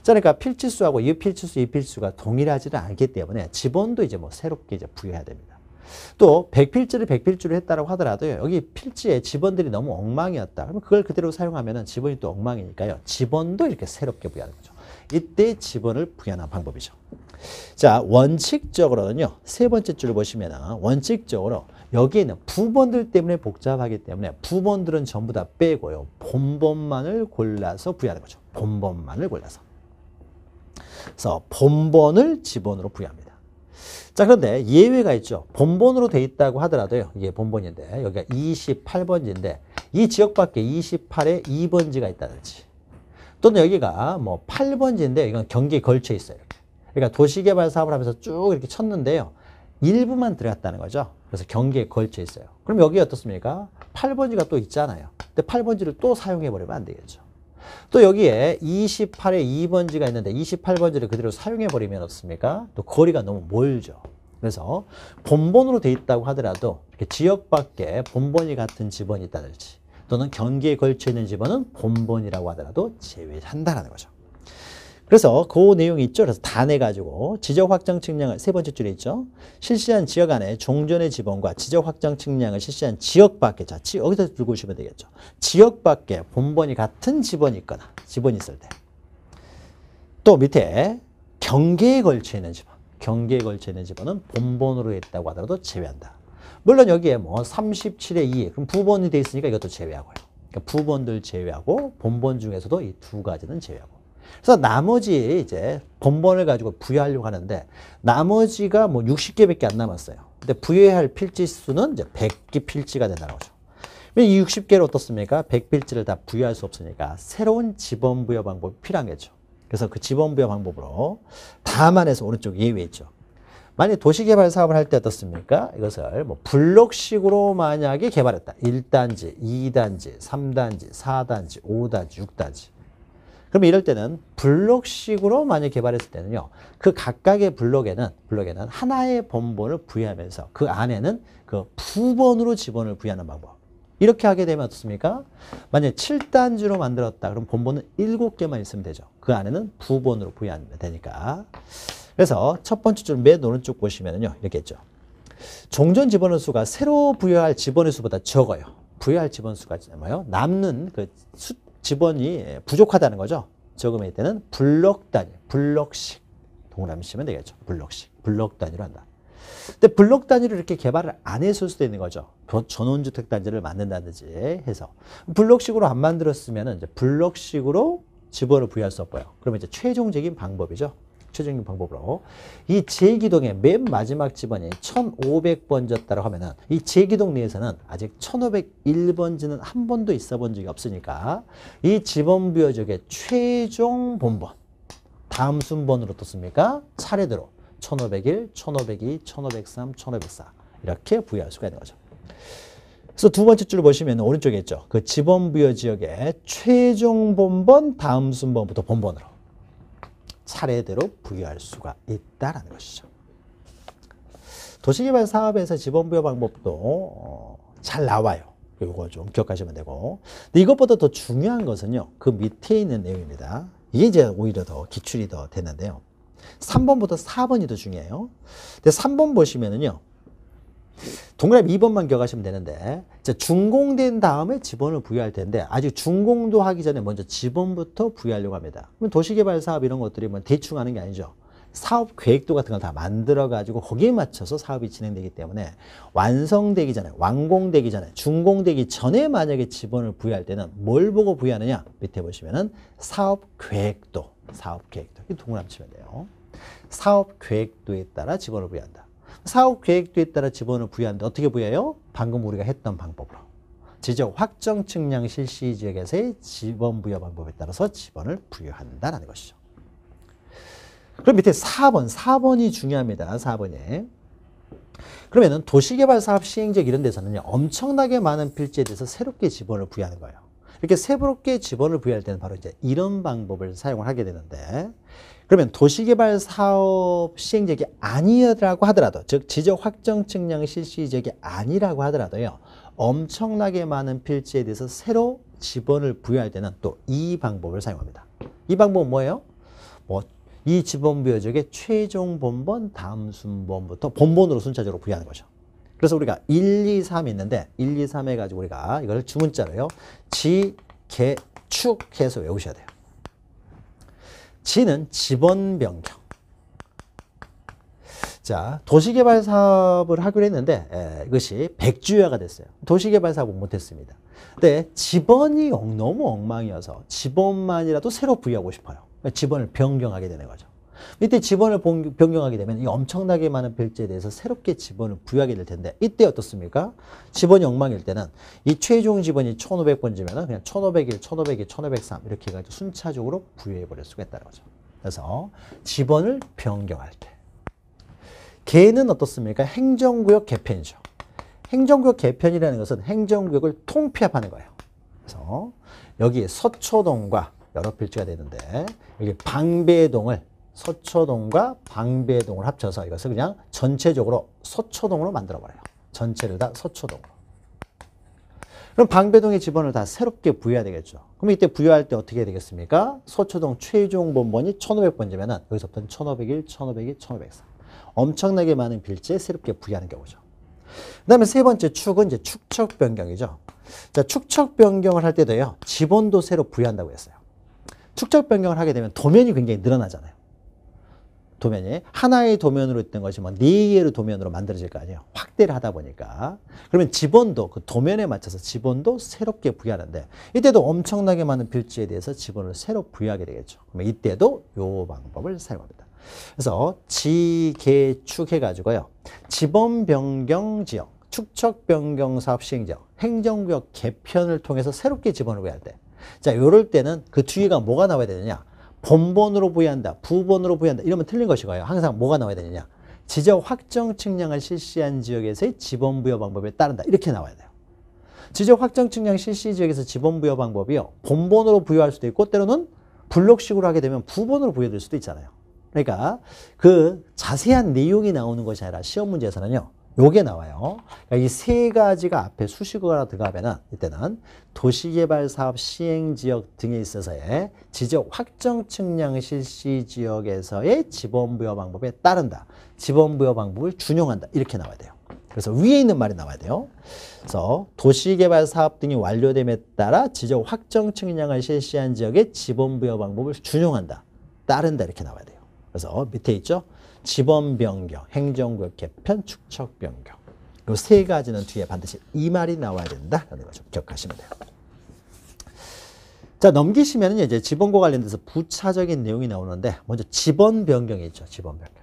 그러니까 필지수하고 이 필지수가 동일하지는 않기 때문에 지번도 이제 뭐 새롭게 이제 부여해야 됩니다. 또 100필지를 100필지로 했다라고 하더라도요, 여기 필지에 지번들이 너무 엉망이었다. 그러면 그걸 그대로 사용하면은 지번이 또 엉망이니까요, 지번도 이렇게 새롭게 부여하는 거죠. 이때 지번을 부여하는 방법이죠. 자, 원칙적으로는요, 세 번째 줄을 보시면은 원칙적으로 여기에 있는 부번들 때문에 복잡하기 때문에 부번들은 전부 다 빼고요, 본번만을 골라서 부여하는 거죠. 본번만을 골라서. 그래서 본번을 지번으로 부여합니다. 자, 그런데 예외가 있죠. 본번으로 돼 있다고 하더라도요, 이게 본번인데 여기가 28번지인데 이 지역 밖에 28에 2번지가 있다든지, 또는 여기가 뭐 8번지인데 이건 경계에 걸쳐 있어요. 이렇게. 그러니까 도시개발 사업을 하면서 쭉 이렇게 쳤는데요, 일부만 들어갔다는 거죠. 그래서 경계에 걸쳐 있어요. 그럼 여기 어떻습니까? 8번지가 또 있잖아요. 근데 8번지를 또 사용해 버리면 안 되겠죠. 또 여기에 28에 2번지가 있는데 28번지를 그대로 사용해 버리면 어떻습니까? 또 거리가 너무 멀죠. 그래서 본번으로 돼 있다고 하더라도 이렇게 지역 밖에 본번이 같은 지번이 있다든지, 또는 경계에 걸쳐 있는 지번은 본번이라고 하더라도 제외한다라는 거죠. 그래서 그 내용이 있죠. 그래서 다 내가지고 지적 확정 측량을 세 번째 줄에 있죠. 실시한 지역 안에 종전의 지번과 지적 확정 측량을 실시한 지역 밖에, 자, 여기서 들고 오시면 되겠죠. 지역 밖에 본번이 같은 지번이 있거나, 지번이 있을 때. 또 밑에 경계에 걸쳐 있는 지번, 경계에 걸쳐 있는 지번은 본번으로 있다고 하더라도 제외한다. 물론 여기에 뭐 37에 2, 그럼 부번이 돼 있으니까 이것도 제외하고요. 그러니까 부번들 제외하고 본번 중에서도 이 두 가지는 제외하고. 그래서 나머지 이제 본번을 가지고 부여하려고 하는데 나머지가 뭐 60개밖에 안 남았어요. 근데 부여할 필지 수는 이제 100개 필지가 된다는 거죠. 이 60개를 어떻습니까? 100필지를 다 부여할 수 없으니까 새로운 지번 부여 방법이 필요한 거죠. 그래서 그 지번 부여 방법으로 다만해서 오른쪽 예외 있죠. 만약 도시개발 사업을 할 때 어떻습니까? 이것을 뭐 블록식으로 만약에 개발했다. 1단지, 2단지, 3단지, 4단지, 5단지, 6단지. 그럼 이럴 때는 블록식으로 만약 개발했을 때는요, 그 각각의 블록에는 하나의 본번을 부여하면서 그 안에는 그 부번으로 지번을 부여하는 방법. 이렇게 하게 되면 어떻습니까? 만약에 7단지로 만들었다. 그럼 본본은 7개만 있으면 되죠. 그 안에는 부본으로 부여하면 되니까. 그래서 첫 번째 줄 맨 오른쪽 보시면은요. 이렇게 했죠. 종전 집어넣은 수가 새로 부여할 집어넣은 수보다 적어요. 부여할 집어넣은 수가 뭐예요? 남는 그 집원이 부족하다는 거죠. 적으면 이때는 블럭 단위, 블럭씩 동그라미 치면 되겠죠. 블럭씩, 블럭 단위로 한다. 근데 블록 단위로 이렇게 개발을 안 했을 수도 있는 거죠. 전원주택 단지를 만든다든지 해서 블록식으로 안 만들었으면 이제 블록식으로 집원을 부여할 수 없고요. 그러면 이제 최종적인 방법이죠. 최종적인 방법으로 이 제기동의 맨 마지막 집원이 1500번지였다고 하면은 이 제기동 내에서는 아직 1501번지는 한 번도 있어 본 적이 없으니까 이 집원 부여적의 최종 본번 다음 순번으로 어떻습니까? 차례대로 1501, 1502, 1503, 1504 이렇게 부여할 수가 있는 거죠. 그래서 두 번째 줄 보시면 오른쪽에 있죠. 그 집원 부여 지역의 최종 본번 다음 순번부터 본번으로 차례대로 부여할 수가 있다라는 것이죠. 도시개발 사업에서 집원 부여 방법도 잘 나와요. 이거 좀 기억하시면 되고. 근데 이것보다 더 중요한 것은요. 그 밑에 있는 내용입니다. 이게 이제 오히려 더 기출이 더 되는데요. 3번보다 4번이 더 중요해요. 근데 3번 보시면은요. 동그라미 2번만 기억하시면 되는데 이제 준공된 다음에 지번을 부여할 텐데 아직 준공도 하기 전에 먼저 지번부터 부여하려고 합니다. 그러면 도시개발 사업 이런 것들이 뭐 대충 하는 게 아니죠. 사업 계획도 같은 걸 다 만들어 가지고 거기에 맞춰서 사업이 진행되기 때문에 완성되기 전에, 완공되기 전에, 준공되기 전에 만약에 지번을 부여할 때는 뭘 보고 부여하느냐? 밑에 보시면은 사업 계획도, 이 동그라미 치면 돼요. 사업 계획도에 따라 지번을 부여한다. 사업 계획도에 따라 지번을 부여하는데 어떻게 부여해요? 방금 우리가 했던 방법으로. 지적 확정 측량 실시 지역에서의 지번 부여 방법에 따라서 지번을 부여한다라는 것이죠. 그럼 밑에 4번이 중요합니다. 4번이. 그러면은 도시개발 사업 시행지역 이런 데서는요, 엄청나게 많은 필지에 대해서 새롭게 지번을 부여하는 거예요. 이렇게 새롭게 지번을 부여할 때는 바로 이제 이런 방법을 사용을 하게 되는데, 그러면 도시개발 사업 시행지역이 아니라고 하더라도, 즉 지적 확정 측량 실시 지역이 아니라고 하더라도요, 엄청나게 많은 필지에 대해서 새로 지번을 부여할 때는 또 이 방법을 사용합니다. 이 방법은 뭐예요? 이 지번 부여 지역의 최종 본번 다음 순번부터 본번으로 순차적으로 부여하는 거죠. 그래서 우리가 1, 2, 3 있는데 1, 2, 3 해가지고 우리가 이걸 주문자로요. 지, 개, 축 해서 외우셔야 돼요. 지는 지번 변경. 자, 도시개발 사업을 하기로 했는데 이것이 백주야가 됐어요. 도시개발 사업은 못했습니다. 근데 지번이 너무 엉망이어서 지번만이라도 새로 부여하고 싶어요. 지번을 변경하게 되는 거죠. 이때 지번을 변경하게 되면 이 엄청나게 많은 필지에 대해서 새롭게 지번을 부여하게 될 텐데 이때 어떻습니까? 지번이 엉망일 때는 이 최종 지번이 1500번지면 그냥 1501, 1502, 1503 이렇게 해가지고 순차적으로 부여해 버릴 수가 있다는 거죠. 그래서 지번을 변경할 때. 개는 어떻습니까? 행정구역 개편이죠. 행정구역 개편이라는 것은 행정구역을 통폐합하는 거예요. 그래서 여기 서초동과 여러 필지가 되는데 여기 방배동을 서초동과 방배동을 합쳐서 이것을 그냥 전체적으로 서초동으로 만들어버려요. 전체를 다 서초동으로. 그럼 방배동의 지번을 다 새롭게 부여해야 되겠죠. 그럼 이때 부여할 때 어떻게 해야 되겠습니까? 서초동 최종 본번이 1500번지면 여기서부터는 1501, 1502, 1504. 엄청나게 많은 필지에 새롭게 부여하는 경우죠. 그 다음에 세 번째 축은 이제 축척 변경이죠. 자, 축척 변경을 할 때도요, 지번도 새로 부여한다고 했어요. 축척 변경을 하게 되면 도면이 굉장히 늘어나잖아요. 도면이 하나의 도면으로 있던 것이 뭐 4개의 도면으로 만들어질 거 아니에요. 확대를 하다 보니까. 그러면 지번도 그 도면에 맞춰서 지번도 새롭게 부여하는데 이때도 엄청나게 많은 필지에 대해서 지번을 새로 부여하게 되겠죠. 그러면 이때도 이 방법을 사용합니다. 그래서 지, 개, 축 해가지고요. 지번 변경 지역, 축척 변경 사업 시행 지역, 행정구역 개편을 통해서 새롭게 지번을 부여할 때. 자, 요럴 때는 그 뒤에가 뭐가 나와야 되느냐? 본번으로 부여한다, 부번으로 부여한다 이러면 틀린 것이고요. 항상 뭐가 나와야 되느냐? 지적 확정 측량을 실시한 지역에서의 지번 부여 방법에 따른다. 이렇게 나와야 돼요. 지적 확정 측량 실시 지역에서 지번 부여 방법이요. 본번으로 부여할 수도 있고 때로는 블록식으로 하게 되면 부번으로 부여될 수도 있잖아요. 그러니까 그 자세한 내용이 나오는 것이 아니라 시험 문제에서는요. 요게 나와요. 그러니까 이 세 가지가 앞에 수식어가 들어가면은 이때는 도시개발사업 시행지역 등에 있어서의 지적 확정 측량 실시 지역에서의 지번부여 방법에 따른다. 지번부여 방법을 준용한다. 이렇게 나와야 돼요. 그래서 위에 있는 말이 나와야 돼요. 그래서 도시개발사업 등이 완료됨에 따라 지적 확정 측량을 실시한 지역의 지번부여 방법을 준용한다. 따른다. 이렇게 나와야 돼요. 그래서 밑에 있죠. 지번 변경, 행정구역 개편, 축척 변경. 이 세 가지는 뒤에 반드시 이 말이 나와야 된다라는 거 좀 기억하시면 돼요. 자, 넘기시면은 이제 지번과 관련돼서 부차적인 내용이 나오는데 먼저 지번 변경이 있죠. 지번 변경.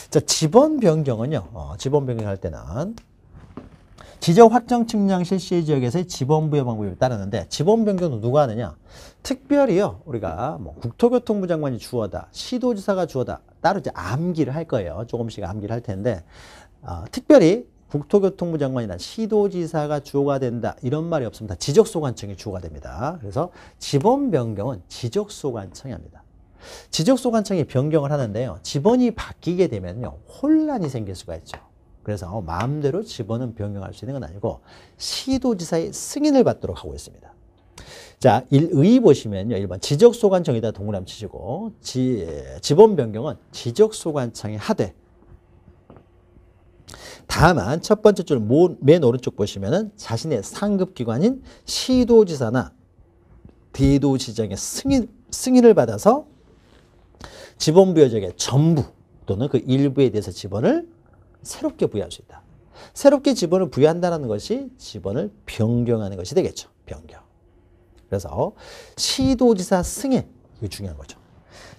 자, 지번 변경은요. 지번 변경할 때는 지적 확정 측량 실시 지역에서의 지번 부여 방법이 따르는데 지번 변경은 누가 하느냐? 특별히요. 우리가 뭐 국토교통부 장관이 주어다, 시도지사가 주어다 따로 이제 암기를 할 거예요. 조금씩 암기를 할 텐데 특별히 국토교통부 장관이나 시도지사가 주어가 된다 이런 말이 없습니다. 지적소관청이 주어가 됩니다. 그래서 지번 변경은 지적소관청이 합니다. 지적소관청이 변경을 하는데요. 지번이 바뀌게 되면요. 혼란이 생길 수가 있죠. 그래서 마음대로 지번은 변경할 수 있는 건 아니고 시도지사의 승인을 받도록 하고 있습니다. 자, 1의 보시면요. 1번 지적소관청에다 동그라미 치시고 지번 변경은 지적소관청이 하되 다만 첫 번째 줄 맨 오른쪽 보시면은 자신의 상급기관인 시도지사나 대도시장의 승인을 받아서 지번부여 지역의 전부 또는 그 일부에 대해서 지번을 새롭게 부여할 수 있다. 새롭게 지번을 부여한다는 것이 지번을 변경하는 것이 되겠죠. 변경. 그래서 시도지사 승인, 이거 중요한 거죠.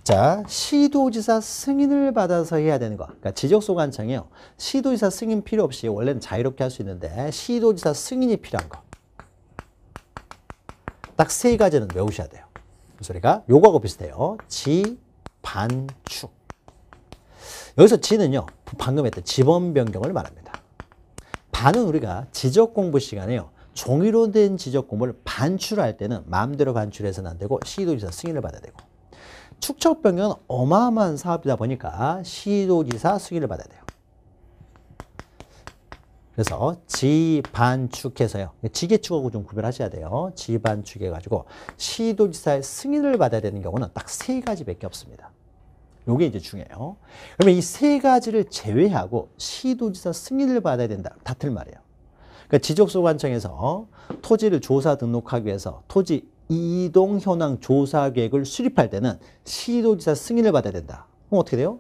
자, 시도지사 승인을 받아서 해야 되는 거. 그러니까 지적소관청이요. 시도지사 승인 필요 없이 원래는 자유롭게 할 수 있는데 시도지사 승인이 필요한 거. 딱 세 가지는 외우셔야 돼요. 그 소리가 요거하고 비슷해요. 지, 반, 축. 여기서 지는요. 방금 했던 지번 변경을 말합니다. 반은 우리가 지적 공부 시간에요. 종이로 된 지적 공부를 반출할 때는 마음대로 반출해서는 안 되고 시도지사 승인을 받아야 되고 축척 변경은 어마어마한 사업이다 보니까 시도지사 승인을 받아야 돼요. 그래서 지반축해서요. 지게축하고 좀 구별하셔야 돼요. 지반축해가지고 시도지사의 승인을 받아야 되는 경우는 딱 세 가지밖에 없습니다. 요게 이제 중요해요. 그러면 이 세 가지를 제외하고 시도지사 승인을 받아야 된다. 다 틀린 말이에요. 그러니까 지적소관청에서 토지를 조사 등록하기 위해서 토지 이동 현황 조사 계획을 수립할 때는 시도지사 승인을 받아야 된다. 그럼 어떻게 돼요?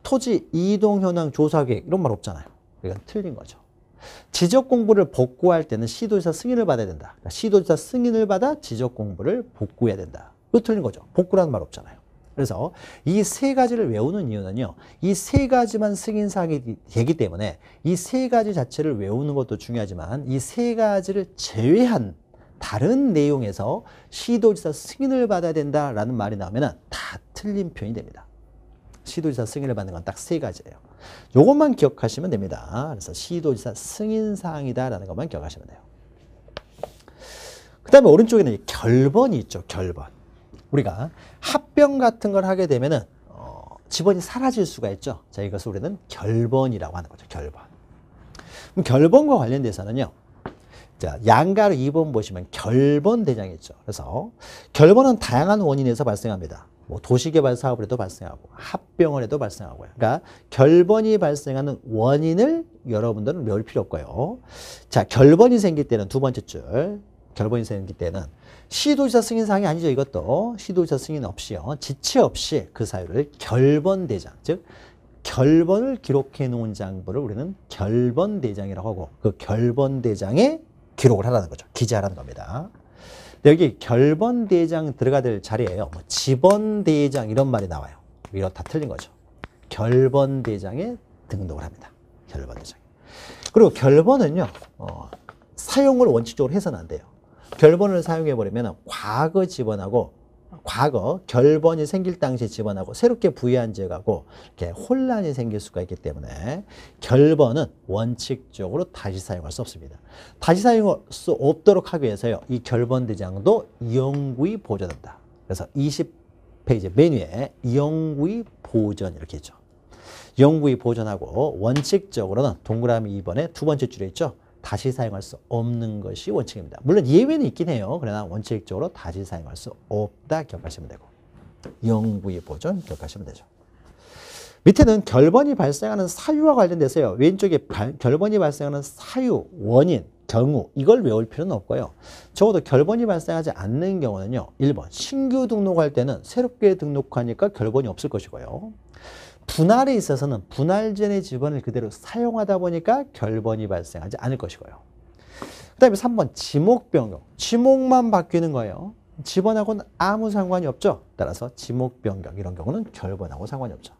토지 이동 현황 조사 계획 이런 말 없잖아요. 이건 틀린 거죠. 지적 공부를 복구할 때는 시도지사 승인을 받아야 된다. 그러니까 시도지사 승인을 받아 지적 공부를 복구해야 된다. 이거 틀린 거죠. 복구라는 말 없잖아요. 그래서 이 세 가지를 외우는 이유는요. 이 세 가지만 승인사항이 되기 때문에 이 세 가지 자체를 외우는 것도 중요하지만 이 세 가지를 제외한 다른 내용에서 시도지사 승인을 받아야 된다라는 말이 나오면 다 틀린 표현이 됩니다. 시도지사 승인을 받는 건 딱 세 가지예요. 요것만 기억하시면 됩니다. 그래서 시도지사 승인사항이다라는 것만 기억하시면 돼요. 그 다음에 오른쪽에는 결번이 있죠. 결번. 우리가 합병 같은 걸 하게 되면은 지번이 사라질 수가 있죠. 자, 이것을 우리는 결번이라고 하는 거죠. 결번. 그럼 결번과 관련돼서는요. 자, 양가로 2번 보시면 결번 대장이 있죠. 그래서 결번은 다양한 원인에서 발생합니다. 뭐 도시개발 사업을 해도 발생하고 합병을 해도 발생하고요. 그러니까 결번이 발생하는 원인을 여러분들은 외울 필요 없고요. 자, 결번이 생길 때는 두 번째 줄. 결번이 생길 때는 시도지사 승인사항이 아니죠. 이것도 시도지사 승인 없이요. 지체 없이 그 사유를 결번대장, 즉 결번을 기록해 놓은 장부를 우리는 결번대장이라고 하고 그 결번대장에 기록을 하라는 거죠. 기재하라는 겁니다. 여기 결번대장 들어가야 될 자리에요. 뭐 지번대장 이런 말이 나와요. 이거 다 틀린 거죠. 결번대장에 등록을 합니다. 결번대장. 그리고 결번은요. 사용을 원칙적으로 해서는 안 돼요. 결번을 사용해버리면 과거 지번하고 과거 결번이 생길 당시 지번하고 새롭게 부여한 지역하고 이렇게 혼란이 생길 수가 있기 때문에 결번은 원칙적으로 다시 사용할 수 없습니다. 다시 사용할 수 없도록 하기 위해서요. 이 결번 대장도 영구히 보존한다. 그래서 20페이지 맨 위에 영구히 보존 이렇게 했죠. 영구히 보존하고 원칙적으로는 동그라미 2번에 두 번째 줄에 있죠. 다시 사용할 수 없는 것이 원칙입니다. 물론 예외는 있긴 해요. 그러나 원칙적으로 다시 사용할 수 없다 기억하시면 되고 영구히 보존 기억하시면 되죠. 밑에는 결번이 발생하는 사유와 관련돼서요. 왼쪽에 결번이 발생하는 사유, 원인, 경우 이걸 외울 필요는 없고요. 적어도 결번이 발생하지 않는 경우는요. 1번 신규 등록할 때는 새롭게 등록하니까 결번이 없을 것이고요. 분할에 있어서는 분할 전의 지번을 그대로 사용하다 보니까 결번이 발생하지 않을 것이고요. 그 다음에 3번 지목 변경. 지목만 바뀌는 거예요. 지번하고는 아무 상관이 없죠. 따라서 지목 변경 이런 경우는 결번하고 상관이 없죠.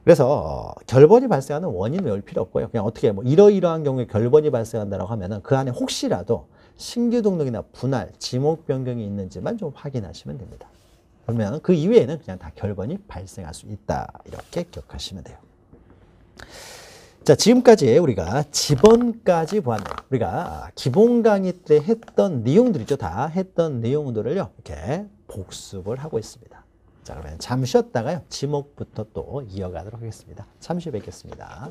그래서 결번이 발생하는 원인 외울 필요 없고요. 그냥 어떻게 뭐 이러이러한 경우에 결번이 발생한다고 하면은 그 안에 혹시라도 신규 등록이나 분할, 지목 변경이 있는지만 좀 확인하시면 됩니다. 그러면 그 이외에는 그냥 다 결번이 발생할 수 있다. 이렇게 기억하시면 돼요. 자, 지금까지 우리가 지번까지 보았네요. 우리가 기본 강의 때 했던 내용들이죠. 다 했던 내용들을요. 이렇게 복습을 하고 있습니다. 자, 그러면 잠시 쉬었다가요. 지목부터 또 이어가도록 하겠습니다. 잠시 뵙겠습니다.